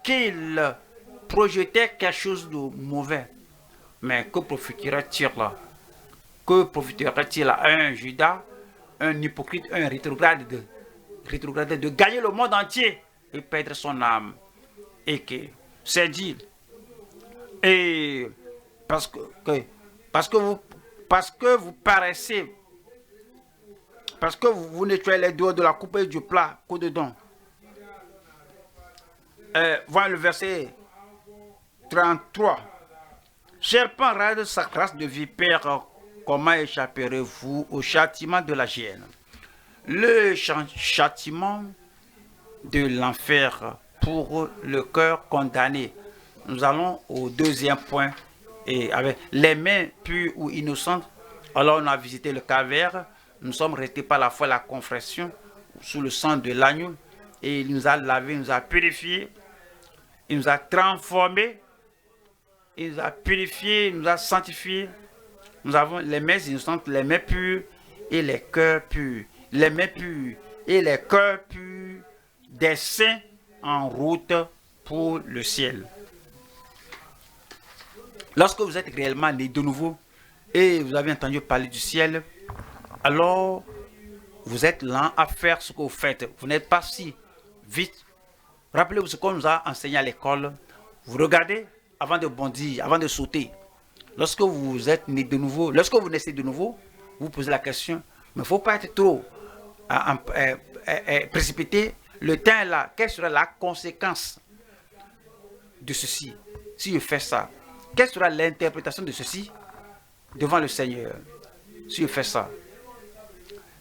Speaker 1: qu'il projetait quelque chose de mauvais. Mais que profitera-t-il là? Que profitera-t-il à un Judas, un hypocrite, un rétrograde de gagner le monde entier et perdre son âme? Et que c'est dit. Et parce que vous paraissez Parce que vous nettoyez les dehors de la coupe et du plat qu'au-dedans. Voilà le verset 33. Serpent rade sa race de vipère, comment échapperez-vous au châtiment de la géhenne? Le châtiment de l'enfer pour le cœur condamné. Nous allons au deuxième point. Et avec les mains pures ou innocentes, alors on a visité le calvaire. Nous sommes restés par la foi la confession sous le sang de l'agneau. Et il nous a lavé, il nous a purifiés, il nous a transformés, il nous a purifiés, il nous a sanctifiés. Nous avons les mains innocentes, les mains pures et les cœurs purs. Les mains pures et les cœurs purs des saints en route pour le ciel. Lorsque vous êtes réellement né de nouveau et vous avez entendu parler du ciel, alors vous êtes lent à faire ce que vous faites. Vous n'êtes pas si vite. Rappelez-vous ce qu'on nous a enseigné à l'école. Vous regardez avant de bondir, avant de sauter. Lorsque vous êtes né de nouveau, lorsque vous naissez de nouveau, vous posez la question, mais il ne faut pas être trop précipité. Le temps est là. Quelle sera la conséquence de ceci si je fais ça? Quelle sera l'interprétation de ceci devant le Seigneur si je fais ça?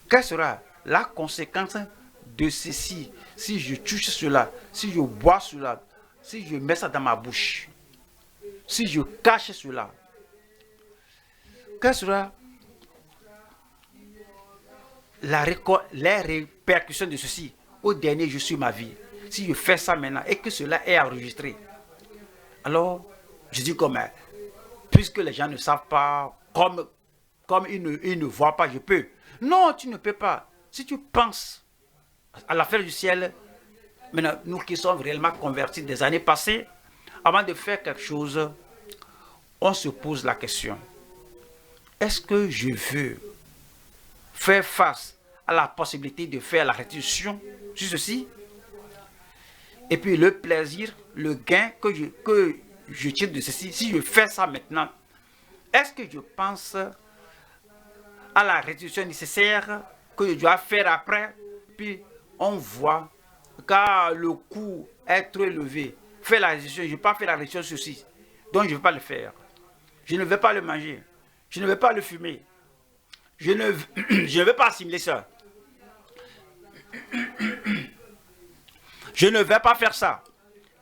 Speaker 1: Quelle sera la conséquence de ceci si je touche cela, si je bois cela, si je mets ça dans ma bouche, si je cache cela? Quelle sera les répercussions de ceci au dernier jour sur ma vie si je fais ça maintenant et que cela est enregistré? Alors, je dis comme, puisque les gens ne savent pas, comme ils ne voient pas, je peux. Non, tu ne peux pas. Si tu penses à l'affaire du ciel, maintenant, nous qui sommes réellement convertis des années passées, avant de faire quelque chose, on se pose la question. Est-ce que je veux faire face à la possibilité de faire la restitution sur ceci? Et puis le plaisir, le gain que je tire de ceci, si je fais ça maintenant, est-ce que je pense à la restitution nécessaire que je dois faire après? Puis on voit, car le coût est trop élevé, faire la restitution, je ne vais pas faire la restitution sur ceci, donc je ne vais pas le faire. Je ne vais pas le manger, je ne vais pas le fumer, je ne vais pas assimiler ça. Je ne vais pas faire ça.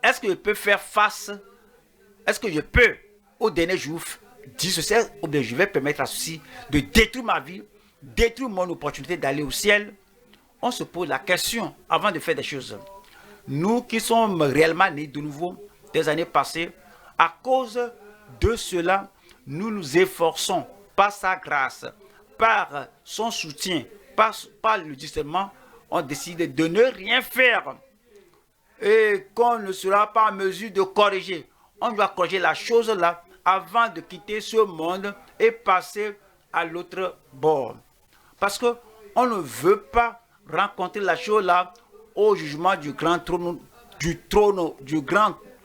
Speaker 1: Est-ce que je peux faire face? Est-ce que je peux, au dernier jour, dire ceci, ou bien je vais permettre à ceci de détruire ma vie, détruire mon opportunité d'aller au ciel? On se pose la question avant de faire des choses. Nous qui sommes réellement nés de nouveau des années passées, à cause de cela, nous nous efforçons par sa grâce, par son soutien, par le discernement, on décide de ne rien faire et qu'on ne sera pas en mesure de corriger. On doit corriger la chose là avant de quitter ce monde et passer à l'autre bord. Parce qu'on ne veut pas rencontrer la chose là au jugement du grand trône,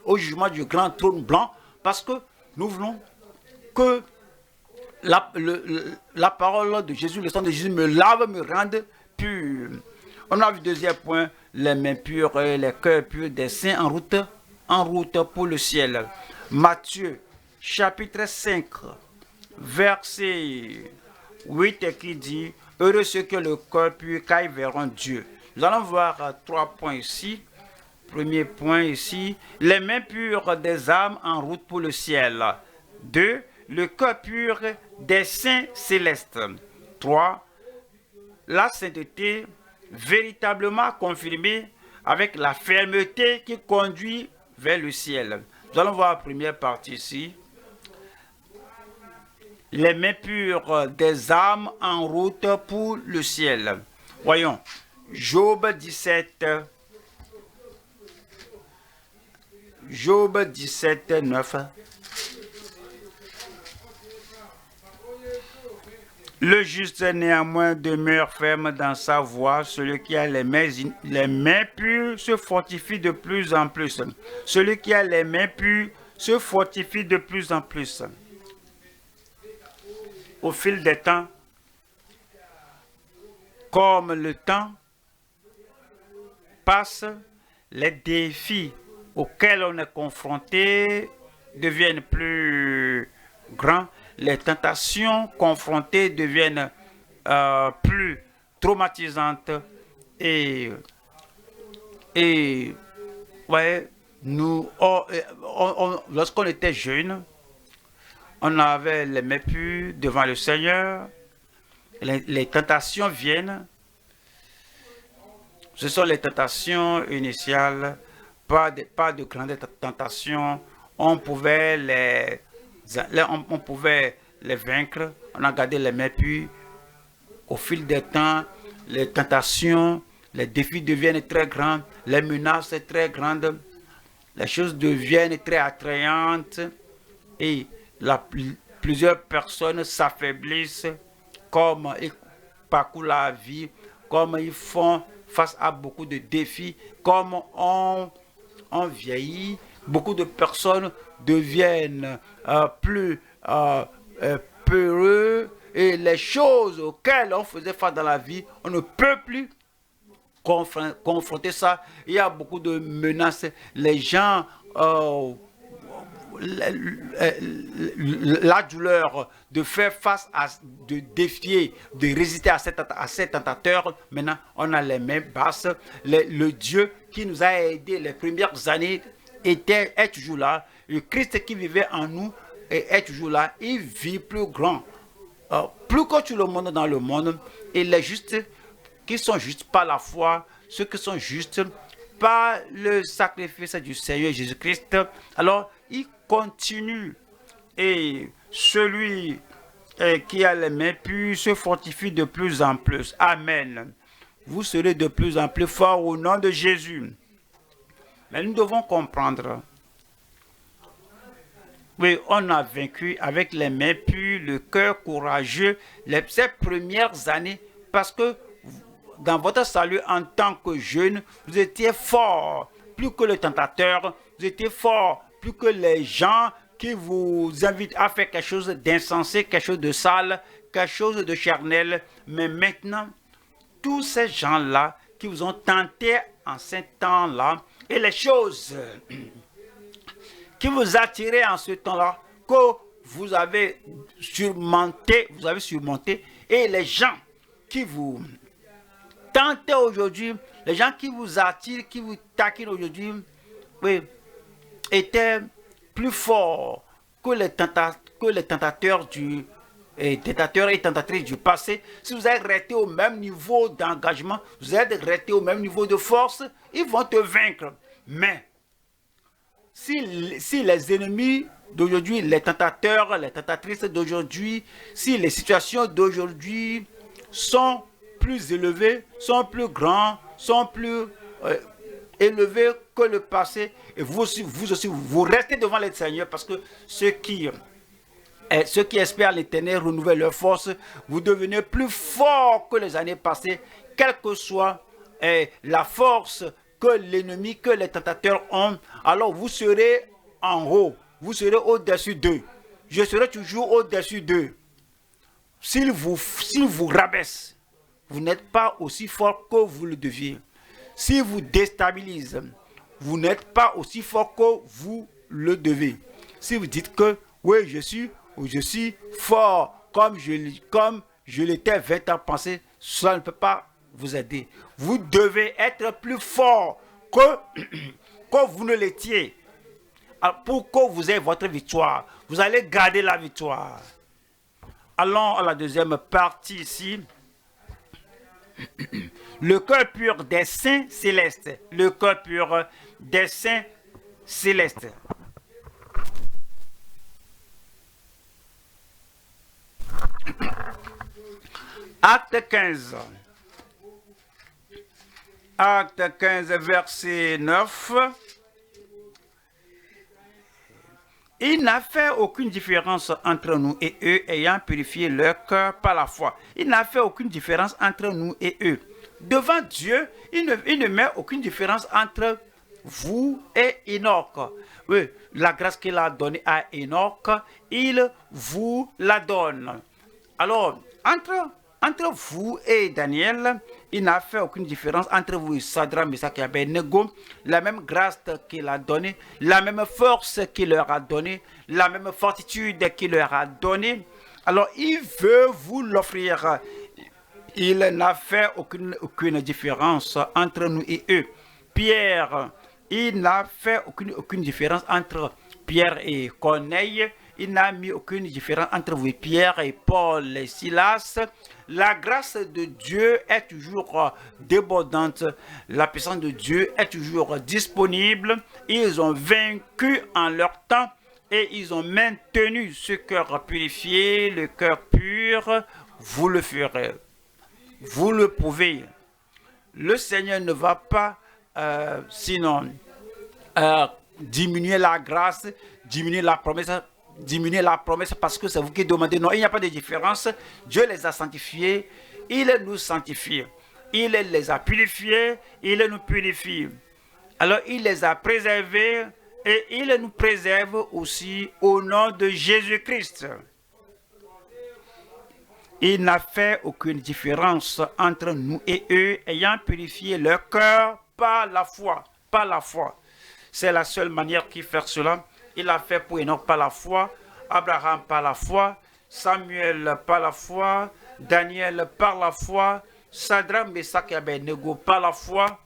Speaker 1: au jugement du grand trône blanc, parce que nous voulons que la parole de Jésus, le sang de Jésus me lave, me rende pur. On a vu deuxième point, les mains pures et les cœurs purs des saints en route pour le ciel. Matthieu, chapitre 5, verset 8 qui dit, heureux ceux que le cœur pur, car ils verront Dieu. Nous allons voir 3 points ici. Premier point ici, les mains pures des âmes en route pour le ciel. 2, le cœur pur des saints célestes. 3, la sainteté véritablement confirmée avec la fermeté qui conduit vers le ciel. Nous allons voir la première partie ici. Les mains pures des âmes en route pour le ciel. Voyons, Job 17, 9. Le juste néanmoins demeure ferme dans sa voie. Celui qui a les mains pures se fortifie de plus en plus. Celui qui a les mains pures se fortifie de plus en plus. Au fil des temps, comme le temps passe, les défis auxquels on est confronté deviennent plus grands, les tentations confrontées deviennent plus traumatisantes et ouais, lorsqu'on était jeune, on avait les mains pures devant le Seigneur. Les tentations viennent. Ce sont les tentations initiales, pas de grandes tentations. On pouvait les vaincre. On a gardé les mains pures. Au fil des temps, les tentations, les défis deviennent très grands, les menaces très grandes, les choses deviennent très attrayantes et plusieurs personnes s'affaiblissent comme ils parcourent la vie, comme ils font face à beaucoup de défis, comme on vieillit, beaucoup de personnes deviennent plus peureux et les choses auxquelles on faisait face dans la vie, on ne peut plus confronter ça. Il y a beaucoup de menaces. Les gens, la douleur de faire face de défier, de résister à ces tentateurs. Maintenant, on a les mains basses. Le Dieu qui nous a aidés les premières années est toujours là. Le Christ qui vivait en nous est toujours là. Il vit plus grand. Plus que tout le monde dans le monde, et les justes qui sont justes par la foi, ceux qui sont justes par le sacrifice du Seigneur Jésus-Christ, alors il continue. Et celui qui a les mains pures se fortifie de plus en plus. Amen. Vous serez de plus en plus forts au nom de Jésus. Mais nous devons comprendre. Oui, on a vaincu avec les mains pures, le cœur courageux, ces premières années, parce que dans votre salut en tant que jeune, vous étiez fort, plus que le tentateur, vous étiez fort, plus que les gens qui vous invitent à faire quelque chose d'insensé, quelque chose de sale, quelque chose de charnel. Mais maintenant, tous ces gens-là qui vous ont tenté en ce temps-là, et les choses qui vous attiraient en ce temps-là, que vous avez surmonté, et les gens qui vous tentent aujourd'hui, les gens qui vous attirent, qui vous taquinent aujourd'hui, oui, étaient plus forts que les tentateurs et tentatrices du passé. Si vous êtes resté au même niveau d'engagement, vous êtes resté au même niveau de force, ils vont te vaincre. Mais si les ennemis d'aujourd'hui, les tentateurs, les tentatrices d'aujourd'hui, si les situations d'aujourd'hui sont plus élevées, sont plus grands, sont plus élevés que le passé, et vous aussi, vous restez devant le Seigneur, parce que ceux qui espèrent l'Éternel renouvellent leur force. Vous devenez plus forts que les années passées, quelle que soit la force que l'ennemi, que les tentateurs ont. Alors vous serez en haut, vous serez au-dessus d'eux. Je serai toujours au-dessus d'eux. S'ils vous rabaissent, vous n'êtes pas aussi fort que vous le deviez. S'ils vous déstabilisent, vous n'êtes pas aussi fort que vous le devez. Si vous dites que oui, je suis fort comme je l'étais 20 ans passé, cela ne peut pas vous aider. Vous devez être plus fort que vous ne l'étiez. Pour que vous ayez votre victoire, vous allez garder la victoire. Allons à la deuxième partie ici. Le cœur pur des saints célestes. Le cœur pur des saints célestes. Acte 15. Acte 15, verset 9. Il n'a fait aucune différence entre nous et eux, ayant purifié leur cœur par la foi. Il n'a fait aucune différence entre nous et eux. Devant Dieu, il ne met aucune différence entre vous et Enoch. Oui, la grâce qu'il a donnée à Enoch, il vous la donne. Alors, entre Entre vous et Daniel, il n'a fait aucune différence entre vous et Sadra, Meshach et Abednego. La même grâce qu'il a donnée, la même force qu'il leur a donnée, la même fortitude qu'il leur a donnée. Alors, il veut vous l'offrir. Il n'a fait aucune différence entre nous et eux. Pierre, il n'a fait aucune différence entre Pierre et Corneille. Il n'a mis aucune différence entre vous et Pierre et Paul et Silas. La grâce de Dieu est toujours débordante. La puissance de Dieu est toujours disponible. Ils ont vaincu en leur temps et ils ont maintenu ce cœur purifié, le cœur pur. Vous le ferez. Vous le pouvez. Le Seigneur ne va pas sinon diminuer la grâce, diminuer la promesse parce que c'est vous qui demandez. Non, il n'y a pas de différence. Dieu les a sanctifiés, il nous sanctifie. Il les a purifiés, il nous purifie. Alors il les a préservés et il nous préserve aussi au nom de Jésus-Christ. Il n'a fait aucune différence entre nous et eux, ayant purifié leur cœur par la foi. Par la foi. C'est la seule manière qu'il fait cela. Il a fait pour Enoch par la foi, Abraham par la foi, Samuel par la foi, Daniel par la foi, Sadrak, Meshach et Abednego par la foi.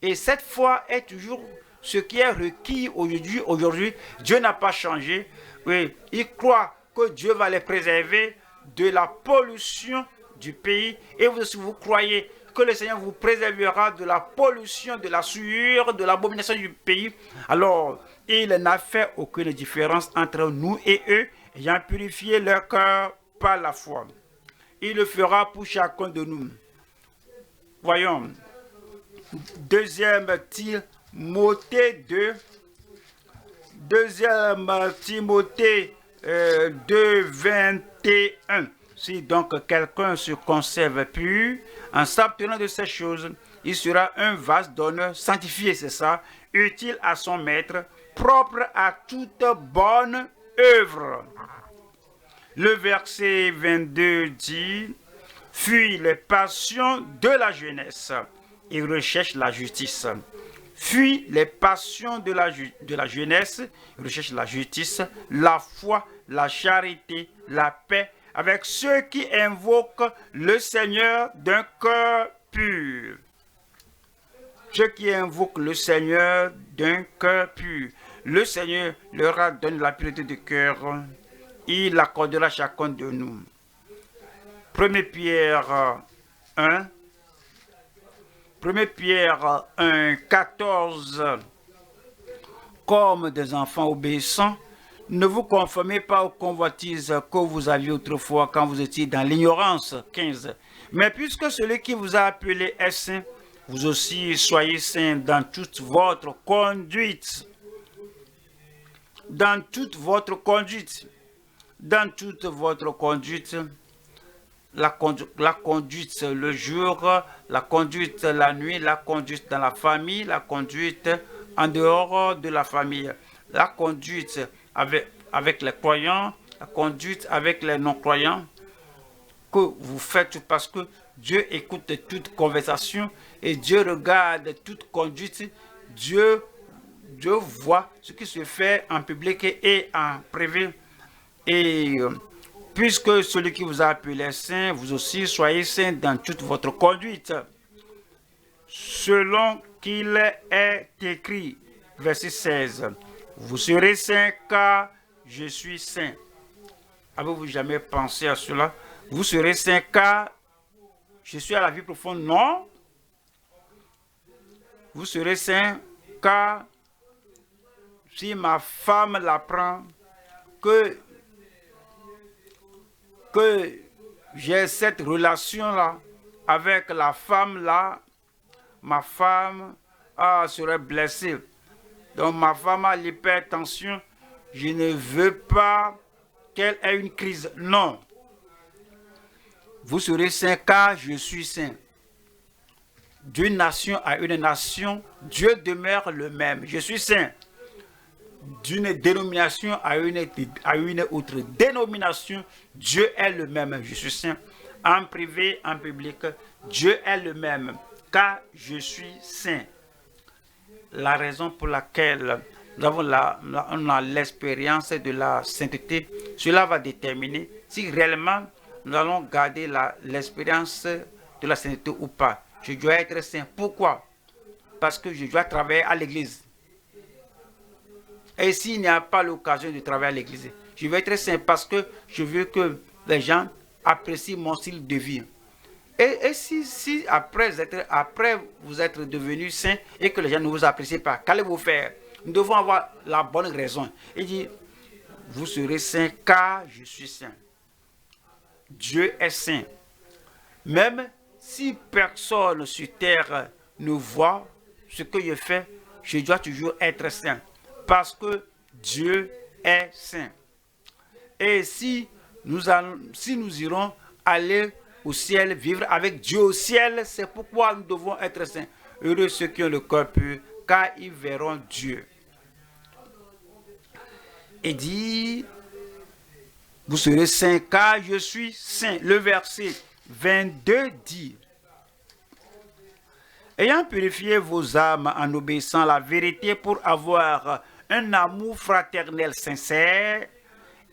Speaker 1: Et cette foi est toujours ce qui est requis aujourd'hui. Aujourd'hui, Dieu n'a pas changé. Oui, il croit que Dieu va les préserver de la pollution du pays. Et vous aussi, vous croyez que le Seigneur vous préservera de la pollution, de la souillure, de l'abomination du pays. Alors, il n'a fait aucune différence entre nous et eux, ayant purifié leur cœur par la foi. Il le fera pour chacun de nous. Voyons, 2 Timothée 2, 2 Timothée 2, 21. Si donc quelqu'un se conserve pur, en s'abstenant de ces choses, il sera un vaste d'honneur, sanctifié, c'est ça, utile à son maître, propre à toute bonne œuvre. Le verset 22 dit, fuis les passions de la jeunesse et recherche la justice. Fuis les passions de la jeunesse, recherche la justice, la foi, la charité, la paix, avec ceux qui invoquent le Seigneur d'un cœur pur. Ceux qui invoquent le Seigneur d'un cœur pur. Le Seigneur leur a donné la pureté de cœur. Il l'accordera à chacun de nous. 1 Pierre 1. 1 Pierre 1, 14. Comme des enfants obéissants, ne vous conformez pas aux convoitises que vous aviez autrefois quand vous étiez dans l'ignorance. 15. Mais puisque celui qui vous a appelé est saint, vous aussi soyez saints dans toute votre conduite. Dans toute votre conduite. Dans toute votre conduite. La conduite le jour, la conduite la nuit, la conduite dans la famille, la conduite en dehors de la famille, la conduite avec les croyants, la conduite avec les non-croyants, que vous faites parce que Dieu écoute toute conversation et Dieu regarde toute conduite. Dieu voit ce qui se fait en public et en privé. Et puisque celui qui vous a appelé est saint, vous aussi soyez saints dans toute votre conduite. Selon qu'il est écrit, verset 16, vous serez saints car je suis saint. Avez-vous jamais pensé à cela? Vous serez saints car je suis à la vie profonde? Non. Vous serez saints car si ma femme l'apprend que j'ai cette relation-là avec la femme-là, ma femme serait blessée. Donc ma femme a l'hypertension, je ne veux pas qu'elle ait une crise. Non. Vous serez saint car je suis saint. D'une nation à une nation, Dieu demeure le même. Je suis saint. D'une dénomination à une autre dénomination, Dieu est le même. Je suis saint. en privé, en public. Dieu est le même, car je suis saint. La raison pour laquelle nous avons on a l'expérience de la sainteté, cela va déterminer si réellement nous allons garder l'expérience de la sainteté ou pas. Je dois être saint. Pourquoi? Parce que je dois travailler à l'église. Et s'il n'y a pas l'occasion de travailler à l'église, je vais être saint parce que je veux que les gens apprécient mon style de vie. Et si après vous êtes devenu saint et que les gens ne vous apprécient pas, qu'allez-vous faire? Nous devons avoir la bonne raison. Il dit, vous serez saint car je suis saint. Dieu est saint. Même si personne sur terre ne voit ce que je fais, je dois toujours être saint. Parce que Dieu est saint. Et si nous irons aller au ciel, vivre avec Dieu au ciel, c'est pourquoi nous devons être saints. Heureux ceux qui ont le cœur pur, car ils verront Dieu. Et dit, vous serez saints, car je suis saint. Le verset 22 dit, ayant purifié vos âmes en obéissant à la vérité pour avoir un amour fraternel sincère,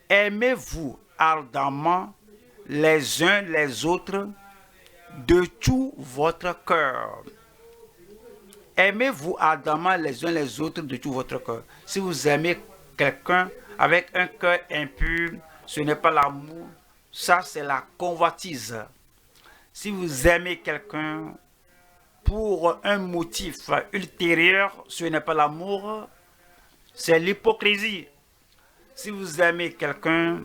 Speaker 1: aimez-vous ardemment les uns les autres de tout votre cœur. Aimez-vous ardemment les uns les autres de tout votre cœur. Si vous aimez quelqu'un avec un cœur impur, ce n'est pas l'amour, ça c'est la convoitise. Si vous aimez quelqu'un pour un motif ultérieur, ce n'est pas l'amour, c'est l'hypocrisie. Si vous aimez quelqu'un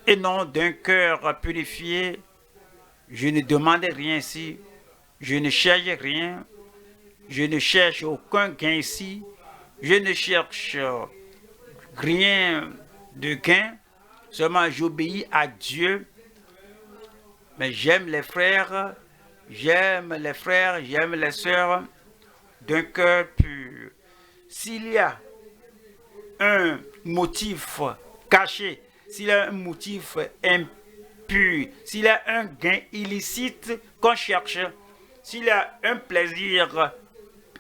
Speaker 1: et non d'un cœur purifié, je ne demande rien ici, je ne cherche rien, je ne cherche aucun gain ici, je ne cherche rien de gain, seulement j'obéis à Dieu, mais j'aime les frères, j'aime les sœurs d'un cœur pur. S'il y a un motif caché, s'il y a un motif impur, s'il y a un gain illicite qu'on cherche, s'il y a un plaisir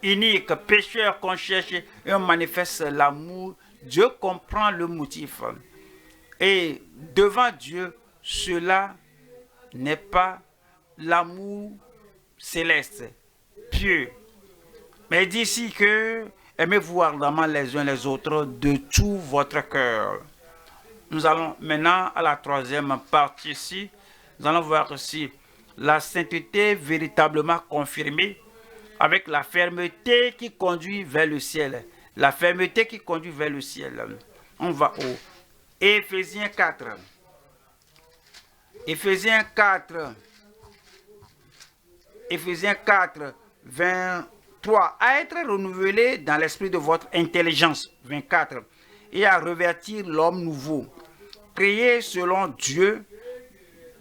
Speaker 1: unique, pécheur qu'on cherche et on manifeste l'amour, Dieu comprend le motif. Et devant Dieu, cela n'est pas l'amour céleste, pieux. Mais d'ici que aimez-vous ardemment les uns les autres de tout votre cœur. Nous allons maintenant à la troisième partie ici. Nous allons voir ici la sainteté véritablement confirmée avec la fermeté qui conduit vers le ciel. La fermeté qui conduit vers le ciel. On va au Éphésiens 4. Éphésiens 4. Éphésiens 4, 23. À être renouvelé dans l'esprit de votre intelligence. 24. Et à revêtir l'homme nouveau, créé selon Dieu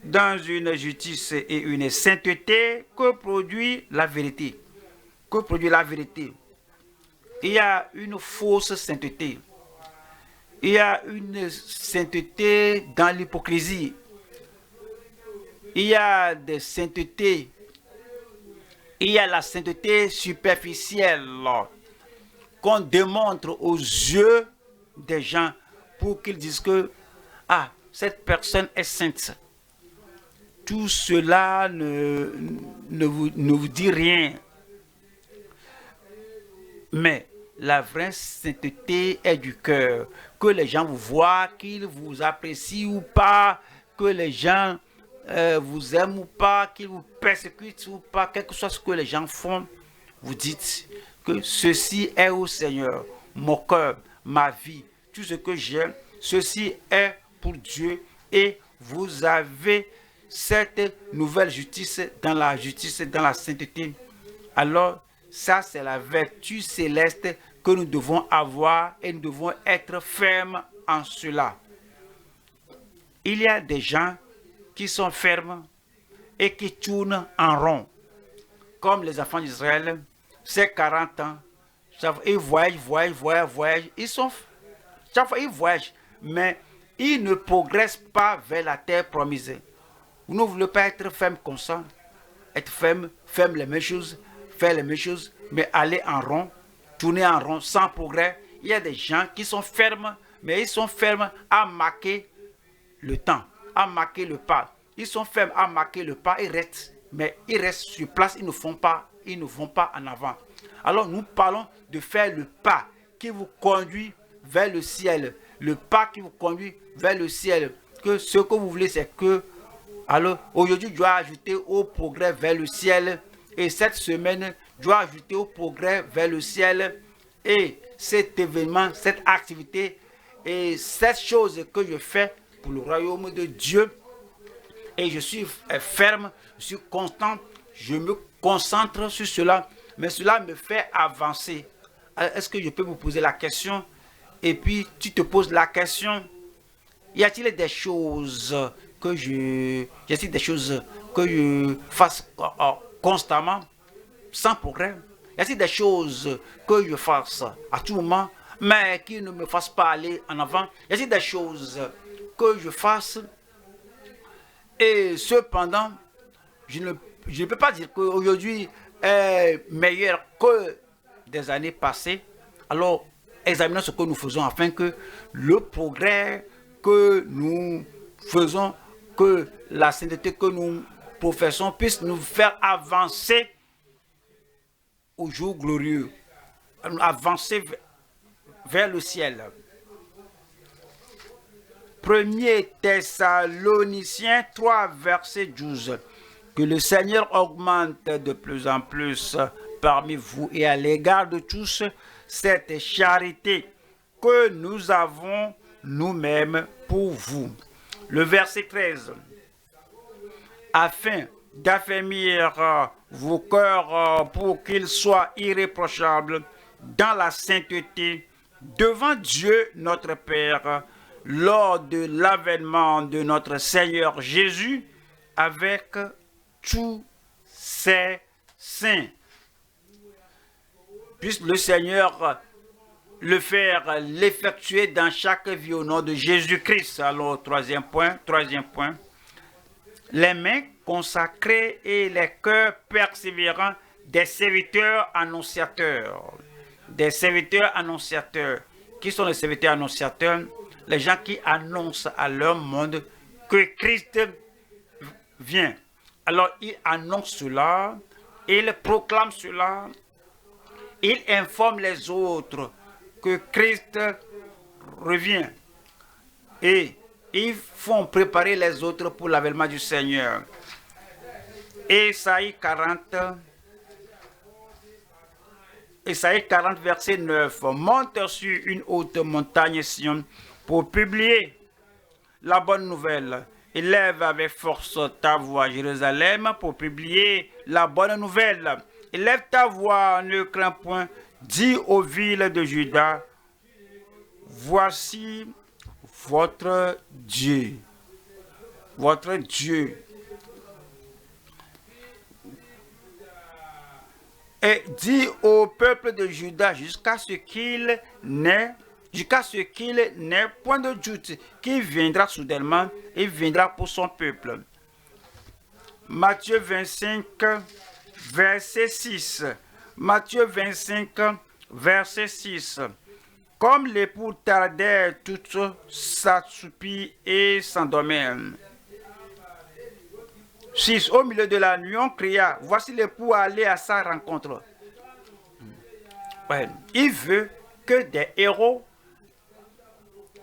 Speaker 1: dans une justice et une sainteté que produit la vérité. Que produit la vérité. Il y a une fausse sainteté. Il y a une sainteté dans l'hypocrisie. Il y a des saintetés. Il y a la sainteté superficielle qu'on démontre aux yeux des gens pour qu'ils disent que cette personne est sainte. Tout cela ne vous dit rien. Mais la vraie sainteté est du cœur. Que les gens vous voient, qu'ils vous apprécient ou pas, que les gens vous aiment ou pas, qu'ils vous persécutent ou pas, quel que soit ce que les gens font, vous dites que ceci est au Seigneur, mon cœur, ma vie, tout ce que j'ai, ceci est pour Dieu et vous avez cette nouvelle justice, dans la sainteté. Alors, ça c'est la vertu céleste que nous devons avoir et nous devons être fermes en cela. Il y a des gens qui sont fermes et qui tournent en rond, comme les enfants d'Israël, c'est 40 ans, ils voyagent, ils voyagent, mais ils ne progressent pas vers la terre promise. Vous ne voulez pas être ferme comme ça. Être ferme, ferme les mêmes choses, faire les mêmes choses, mais aller en rond, tourner en rond sans progrès. Il y a des gens qui sont fermes, mais ils sont fermes à marquer le temps, à marquer le pas. Ils sont fermes à marquer le pas, ils restent, mais ils restent sur place, ils ne vont pas en avant. Alors nous parlons de faire le pas qui vous conduit vers le ciel. Le pas qui vous conduit vers le ciel. Que ce que vous voulez, c'est que, alors aujourd'hui, je dois ajouter au progrès vers le ciel. Et cette semaine, je dois ajouter au progrès vers le ciel. Et cet événement, cette activité et cette chose que je fais pour le royaume de Dieu. Et je suis ferme, je suis constant, je me concentre sur cela. Mais cela me fait avancer. Est-ce que je peux vous poser la question? Et puis tu te poses la question, y a-t-il des choses que je fasse constamment sans progrès? Y a-t-il des choses que je fasse à tout moment mais qui ne me fassent pas aller en avant? Y a-t-il des choses que je fasse et cependant je ne peux pas dire qu'aujourd'hui est meilleur que des années passées? Alors examinons ce que nous faisons afin que le progrès que nous faisons, que la sainteté que nous professons puisse nous faire avancer au jour glorieux, avancer vers le ciel. 1er Thessaloniciens 3, verset 12. Que le Seigneur augmente de plus en plus parmi vous et à l'égard de tous cette charité que nous avons nous-mêmes pour vous. Le verset 13. Afin d'affermir vos cœurs pour qu'ils soient irréprochables dans la sainteté devant Dieu notre Père lors de l'avènement de notre Seigneur Jésus avec tous ses saints. Puisse le Seigneur le faire, l'effectuer dans chaque vie au nom de Jésus-Christ. Alors, troisième point. Les mains consacrées et les cœurs persévérants des serviteurs annonciateurs. Des serviteurs annonciateurs. Qui sont les serviteurs annonciateurs? Les gens qui annoncent à leur monde que Christ vient. Alors, ils annoncent cela, ils proclament cela, ils informent les autres que Christ revient. Et ils font préparer les autres pour l'avènement du Seigneur. Ésaïe 40, verset 9. Monte sur une haute montagne Sion pour publier la bonne nouvelle. Élève avec force ta voix, Jérusalem, pour publier la bonne nouvelle. Élève ta voix, ne crains point. Dis aux villes de Juda, voici votre Dieu. Votre Dieu. Et dis au peuple de Juda jusqu'à ce qu'il n'ait point de doute, qu'il viendra soudainement et viendra pour son peuple. Matthieu 25, verset 6. Matthieu 25, verset 6. Comme l'époux tardait, toutes s'assoupit et s'endormait. 6. Au milieu de la nuit, on cria, voici l'époux aller à sa rencontre. Ouais. Il veut que des héros,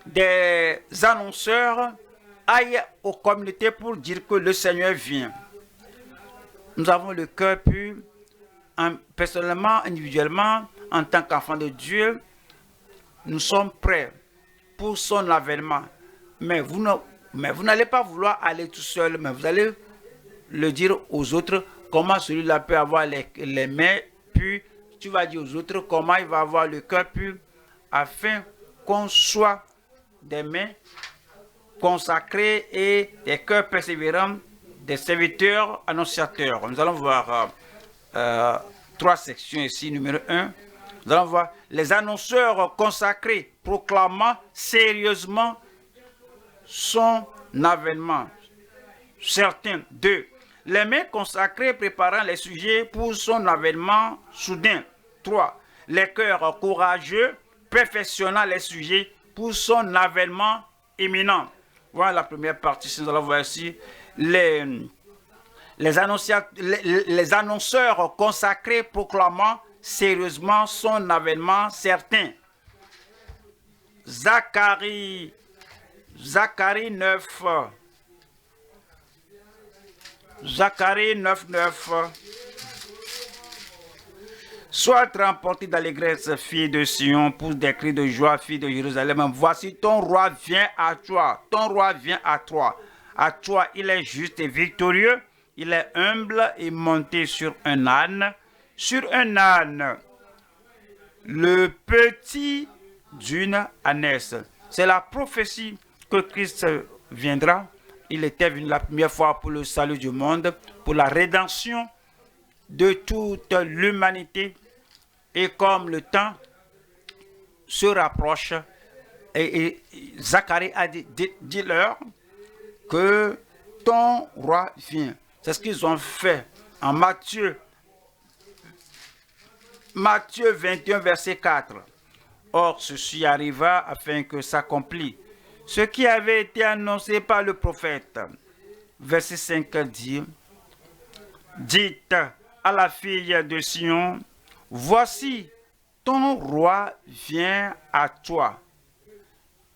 Speaker 1: des annonceurs aillent aux communautés pour dire que le Seigneur vient. Nous avons le cœur pur, personnellement, individuellement, en tant qu'enfant de Dieu, nous sommes prêts pour son avènement. Mais vous n'allez pas vouloir aller tout seul, mais vous allez le dire aux autres comment celui-là peut avoir les mains pures. Tu vas dire aux autres comment il va avoir le cœur pur, afin qu'on soit des mains consacrées et des cœurs persévérants, des serviteurs annonciateurs. Nous allons voir 3 sections ici. Numéro 1, nous allons voir les annonceurs consacrés proclamant sérieusement son avènement. certain. 2. Les mains consacrées préparant les sujets pour son avènement soudain. 3. Les cœurs courageux perfectionnant les sujets pour son avènement imminent. Voilà la première partie. Si nous allons voir ici les annonceurs consacrés proclamant sérieusement son avènement certain. Zacharie 9. Zacharie 9, 9. Sois emporté d'allégresse, fille de Sion, pousse des cris de joie, fille de Jérusalem. Voici ton roi vient à toi. Ton roi vient à toi. À toi, il est juste et victorieux. Il est humble et monté sur un âne. Sur un âne, le petit d'une ânesse. C'est la prophétie que Christ viendra. Il était venu la première fois pour le salut du monde, pour la rédemption de toute l'humanité. Et comme le temps se rapproche, et Zacharie a dit leur que ton roi vient. C'est ce qu'ils ont fait en Matthieu 21, verset 4. Or, ceci arriva afin que s'accomplisse ce qui avait été annoncé par le prophète. Verset 5 dit, dites à la fille de Sion, voici, ton roi vient à toi.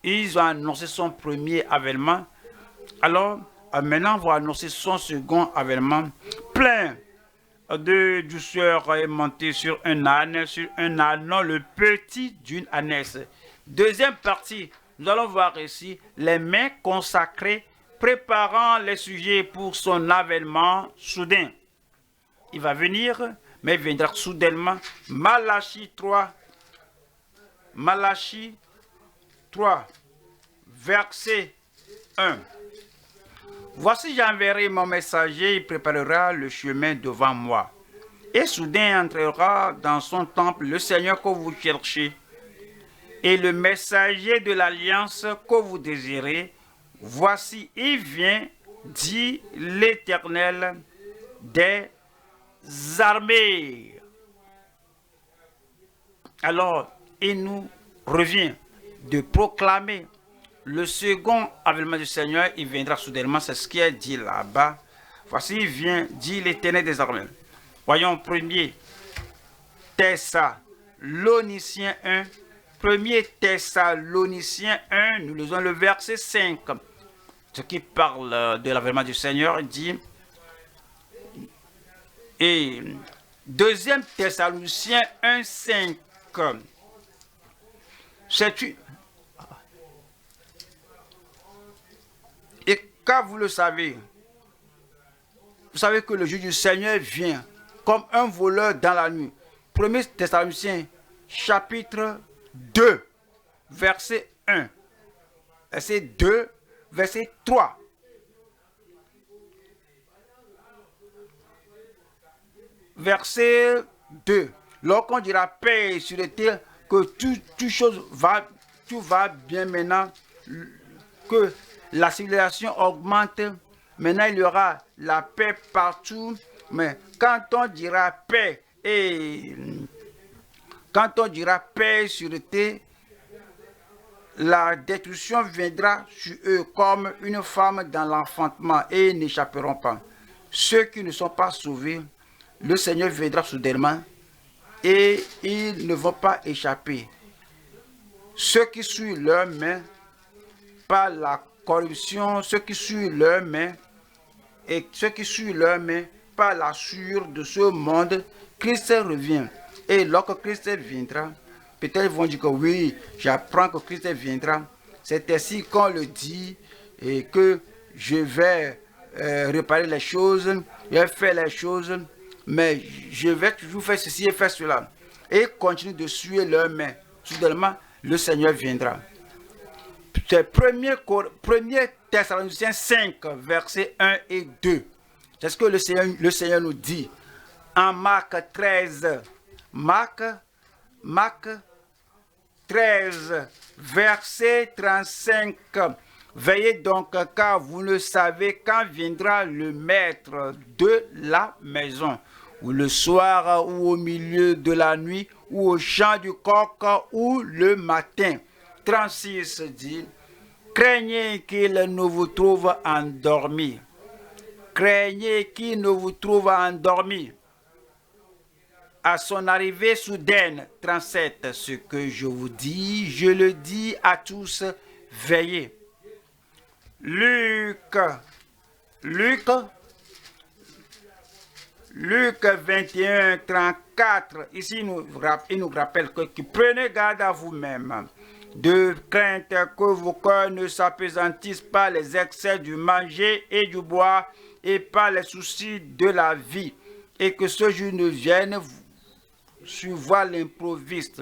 Speaker 1: Ils ont annoncé son premier avènement. Alors, maintenant, on va annoncer son second avènement. Plein de douceur est monté sur un âne, non, le petit d'une ânesse. Deuxième partie, nous allons voir ici les mains consacrées préparant les sujets pour son avènement soudain. Il va venir, mais il viendra soudainement. Malachie 3, verset 1. Voici, j'enverrai mon messager, il préparera le chemin devant moi. Et soudain entrera dans son temple le Seigneur que vous cherchez, et le messager de l'alliance que vous désirez. Voici, il vient, dit l'Éternel des armées. Alors, il nous revient de proclamer le second avènement du Seigneur. Il viendra soudainement, c'est ce qui est dit là-bas. Voici, il vient, dit l'Éternel des armées. Voyons, 1er Thessaloniciens 1. 1er Thessaloniciens 1, nous lisons le verset 5. Ce qui parle de l'avènement du Seigneur dit. Et 2e Thessaloniciens 1, 5. C'est une. Et quand vous le savez, vous savez que le jour du Seigneur vient comme un voleur dans la nuit. 1er Thessaloniciens chapitre 2, verset 1. Verset 2, verset 3. Verset 2. Lorsqu'on dira paix sur la terre, que tout va bien maintenant, que la civilisation augmente, maintenant il y aura la paix partout. Mais quand on dira paix sur la terre, la destruction viendra sur eux comme une femme dans l'enfantement et ils n'échapperont pas. Ceux qui ne sont pas sauvés, le Seigneur viendra soudainement et ils ne vont pas échapper. Ceux qui suivent leurs mains par la corruption, ceux qui suivent leurs mains par la sueur de ce monde, Christ revient. Et lorsque Christ viendra, peut-être ils vont dire que oui, j'apprends que Christ viendra. C'est ainsi qu'on le dit et que je vais réparer les choses, je vais faire les choses, mais je vais toujours faire ceci et faire cela. Et continue de suivre leurs mains. Soudainement, le Seigneur viendra. C'est 1er Thessaloniciens 5, versets 1 et 2. C'est ce que le Seigneur nous dit. En Marc 13, Marc 13, verset 35. Veillez donc, car vous ne savez quand viendra le maître de la maison, ou le soir, ou au milieu de la nuit, ou au chant du coq, ou le matin. 36 dit, craignez qu'il ne vous trouve endormi. Craignez qu'il ne vous trouve endormi. À son arrivée soudaine, 37, ce que je vous dis, je le dis à tous, veillez. Luc 21, 34, ici il nous rappelle que prenez garde à vous-même, de crainte que vos cœurs ne s'appesantissent par les excès du manger et du boire et par les soucis de la vie, et que ce jour ne vienne sur vous l'improviste.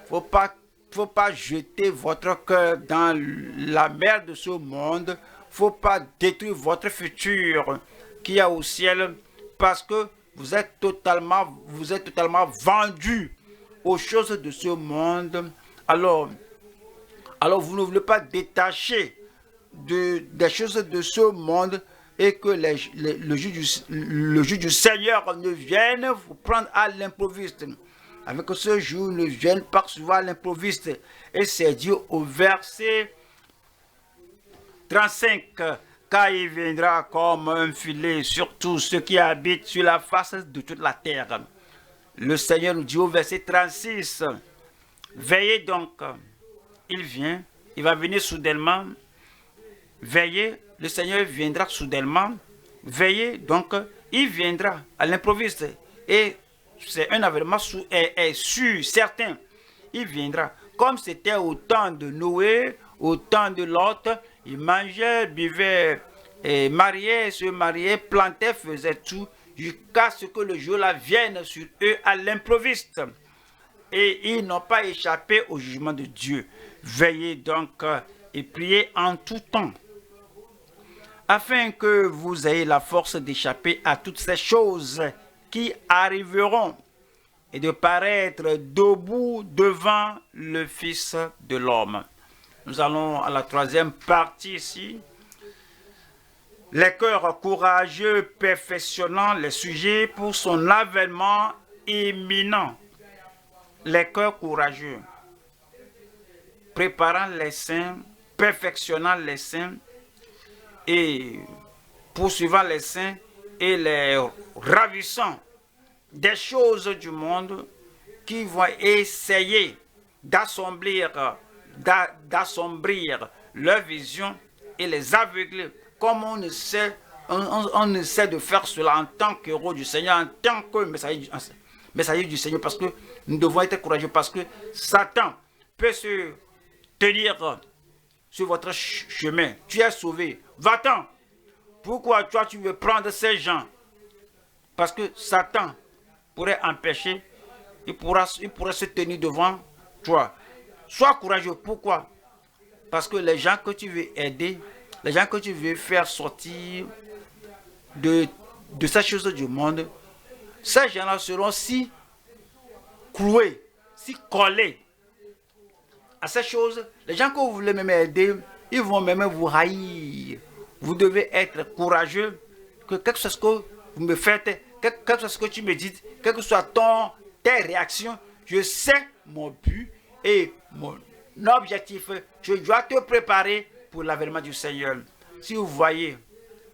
Speaker 1: Faut pas jeter votre cœur dans la mer de ce monde. Faut pas détruire votre futur qui est au ciel, parce que vous êtes totalement vendu aux choses de ce monde. Alors vous ne voulez pas détacher des choses de ce monde, et que le juge du Seigneur ne vienne vous prendre à l'improviste. Avec ce jour ne vienne pas souvent à l'improviste. Et c'est dit au verset 35, car il viendra comme un filet sur tous ceux qui habitent sur la face de toute la terre. Le Seigneur nous dit au verset 36, veillez donc, il vient, il va venir soudainement. Veillez, le Seigneur viendra soudainement. Veillez, donc, il viendra à l'improviste. Et c'est un avènement sûr, certain. Il viendra. Comme c'était au temps de Noé, au temps de Lot, ils mangeaient, buvaient, mariaient, se mariaient, plantaient, faisaient tout, jusqu'à ce que le jour-là vienne sur eux à l'improviste. Et ils n'ont pas échappé au jugement de Dieu. Veillez donc et priez en tout temps, afin que vous ayez la force d'échapper à toutes ces choses qui arriveront et de paraître debout devant le Fils de l'homme. Nous allons à la troisième partie ici. Les cœurs courageux perfectionnant les sujets pour son avènement imminent. Les cœurs courageux préparant les saints, perfectionnant les saints, et poursuivant les saints et les ravissant des choses du monde qui vont essayer d'assombrir leur vision et les aveugler, comme on essaie de faire cela en tant qu'héros du Seigneur, en tant que messager du Seigneur, parce que nous devons être courageux, parce que Satan peut se tenir sur votre chemin. Tu es sauvé. Va-t'en. Pourquoi toi tu veux prendre ces gens? Parce que Satan pourrait empêcher, il pourrait se tenir devant toi. Sois courageux. Pourquoi? Parce que les gens que tu veux aider, les gens que tu veux faire sortir de ces choses du monde, ces gens-là seront si cloués, si collés à ces choses. Les gens que vous voulez même aider, ils vont même vous haïr. Vous devez être courageux, que quelque chose que vous me faites, quelque chose que tu me dites, quel que soit tes réactions, je sais mon but et mon objectif. Je dois te préparer pour l'avènement du Seigneur. Si vous voyez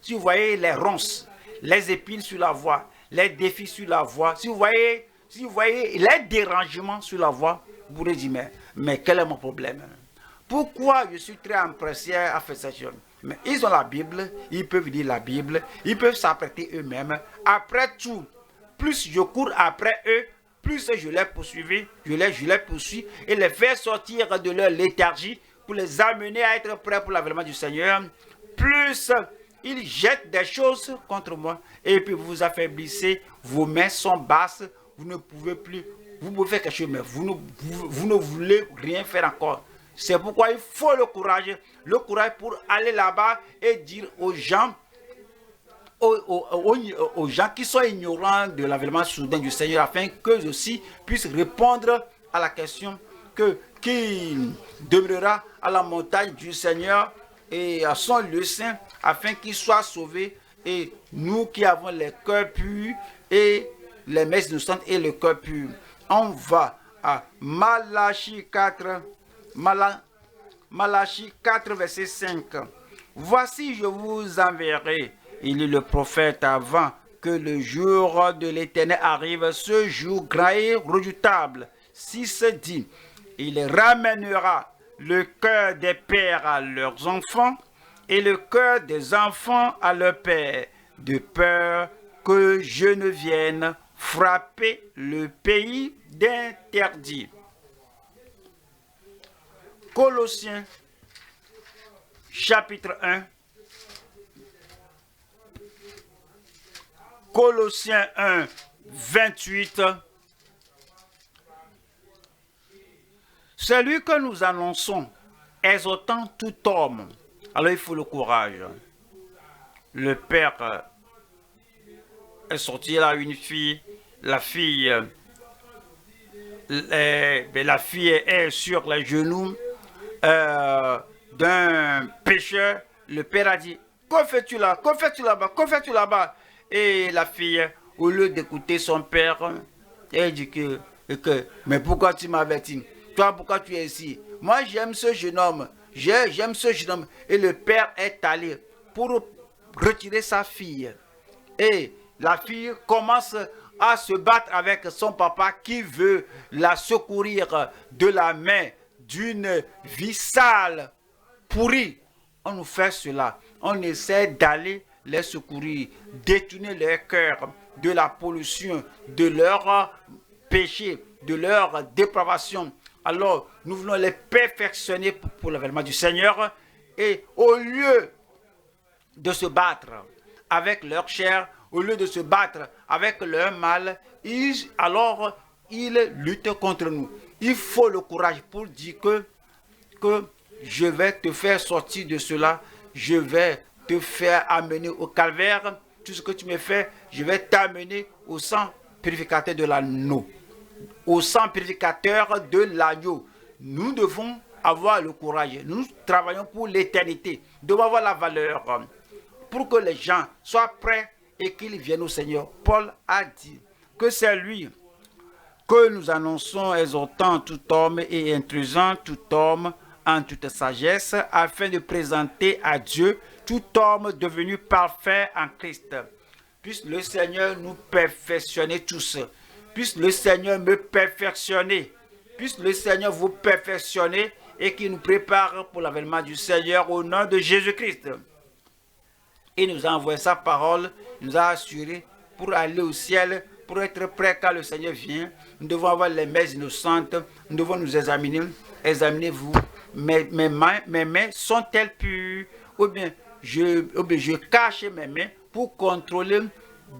Speaker 1: les ronces, les épines sur la voie, les défis sur la voie, si vous voyez les dérangements sur la voie, vous pourrez dire, mais quel est mon problème? Pourquoi je suis très empressé à faire cette chose? Mais ils ont la Bible, ils peuvent lire la Bible, ils peuvent s'apprêter eux-mêmes. Après tout, plus je cours après eux, plus je les poursuis et les faire sortir de leur léthargie pour les amener à être prêts pour l'avènement du Seigneur. Plus ils jettent des choses contre moi et puis vous vous affaiblissez, vos mains sont basses, vous ne pouvez plus, vous pouvez faire quelque chose, mais vous ne voulez rien faire encore. C'est pourquoi il faut le courage pour aller là-bas et dire aux gens, aux gens qui sont ignorants de l'avènement soudain du Seigneur, afin qu'eux aussi puissent répondre à la question que qui demeurera à la montagne du Seigneur et à son lieu saint, afin qu'il soit sauvé. Et nous qui avons les cœurs purs et les mains innocentes et le cœur pur. On va à Malachie 4, Malachie 4, verset 5. Voici, je vous enverrai. Il est le prophète avant que le jour de l'Éternel arrive, ce jour grand et redoutable. 6 dit, il ramènera le cœur des pères à leurs enfants et le cœur des enfants à leurs pères, de peur que je ne vienne frapper le pays d'interdit. Colossiens, chapitre 1. Colossiens 1, 28. Celui que nous annonçons, exhortant tout homme. Alors il faut le courage. Le père est sorti là une fille. La fille est sur les genoux d'un pécheur. Le père a dit, que fais-tu là? Que fais-tu là-bas? Que fais-tu là-bas? Et la fille, au lieu d'écouter son père, elle dit que mais pourquoi tu m'avertis? Toi, pourquoi tu es ici? Moi, j'aime ce jeune homme. J'aime ce jeune homme. Et le père est allé pour retirer sa fille. Et la fille commence à se battre avec son papa qui veut la secourir de la main d'une vie sale, pourrie. On nous fait cela. On essaie d'aller les secourir, détourner leur cœur de la pollution, de leur péché, de leur dépravation. Alors, nous voulons les perfectionner pour l'avènement du Seigneur. Et au lieu de se battre avec leur chair, au lieu de se battre avec leur mal, ils luttent contre nous. Il faut le courage pour dire que je vais te faire sortir de cela, je vais te faire amener au calvaire. Tout ce que tu me fais, je vais t'amener au sang purificateur de l'agneau. Au sang purificateur de l'agneau. Nous devons avoir le courage. Nous travaillons pour l'éternité. Nous devons avoir la valeur pour que les gens soient prêts et qu'ils viennent au Seigneur. Paul a dit que c'est lui que nous annonçons, exhortant tout homme et instruisant tout homme en toute sagesse, afin de présenter à Dieu tout homme devenu parfait en Christ. Puisse le Seigneur nous perfectionner tous. Puisse le Seigneur me perfectionner. Puisse le Seigneur vous perfectionner et qu'il nous prépare pour l'avènement du Seigneur au nom de Jésus-Christ. Il nous a envoyé sa parole, il nous a assuré pour aller au ciel, pour être prêt quand le Seigneur vient. Nous devons avoir les mains innocentes, nous devons nous examiner. Examinez-vous. Mes mains sont-elles pures? Ou bien je cache mes mains pour contrôler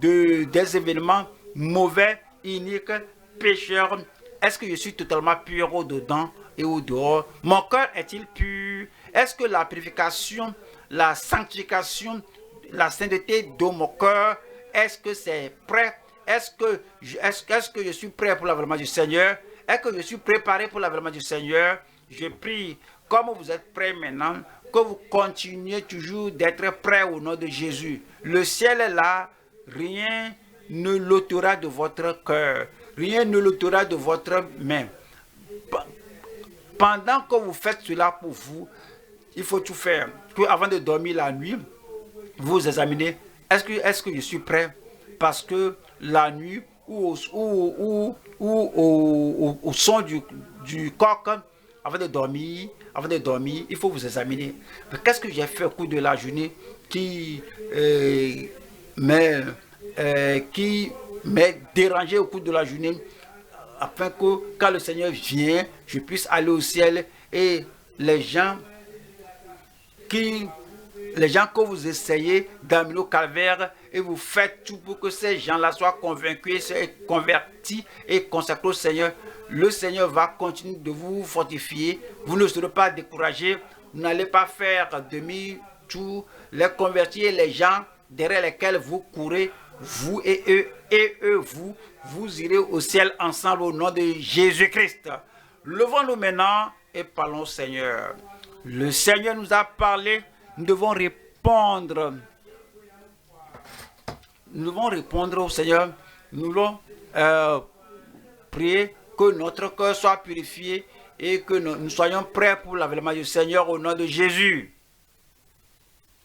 Speaker 1: des événements mauvais, iniques, pécheurs. Est-ce que je suis totalement pur au-dedans et au-dehors? Mon cœur est-il pur? Est-ce que la purification, la sanctification, la sainteté de mon cœur, est-ce que c'est prêt? Est-ce que je suis prêt pour l'avènement du Seigneur? Est-ce que je suis préparé pour l'avènement du Seigneur? Je prie, comme vous êtes prêts maintenant, que vous continuez toujours d'être prêts au nom de Jésus. Le ciel est là, rien ne l'ôtera de votre cœur, rien ne l'ôtera de votre main. Pendant que vous faites cela pour vous, il faut tout faire. Avant de dormir la nuit, vous examinez, est-ce que je suis prêt? Parce que la nuit, ou au son du coq, avant de dormir, il faut vous examiner. Qu'est-ce que j'ai fait au cours de la journée qui m'est dérangé au cours de la journée, afin que quand le Seigneur vient, je puisse aller au ciel. Et les gens que vous essayez d'amener au calvaire, et vous faites tout pour que ces gens-là soient convaincus, convertis et consacrés au Seigneur. Le Seigneur va continuer de vous fortifier. Vous ne serez pas découragés. Vous n'allez pas faire demi-tour. Les convertis et les gens derrière lesquels vous courez, vous et eux, vous irez au ciel ensemble au nom de Jésus-Christ. Levons-nous maintenant et parlons au Seigneur. Le Seigneur nous a parlé, nous devons répondre. Nous devons répondre au Seigneur. Nous devons prier que notre cœur soit purifié et que nous soyons prêts pour l'avènement du Seigneur au nom de Jésus.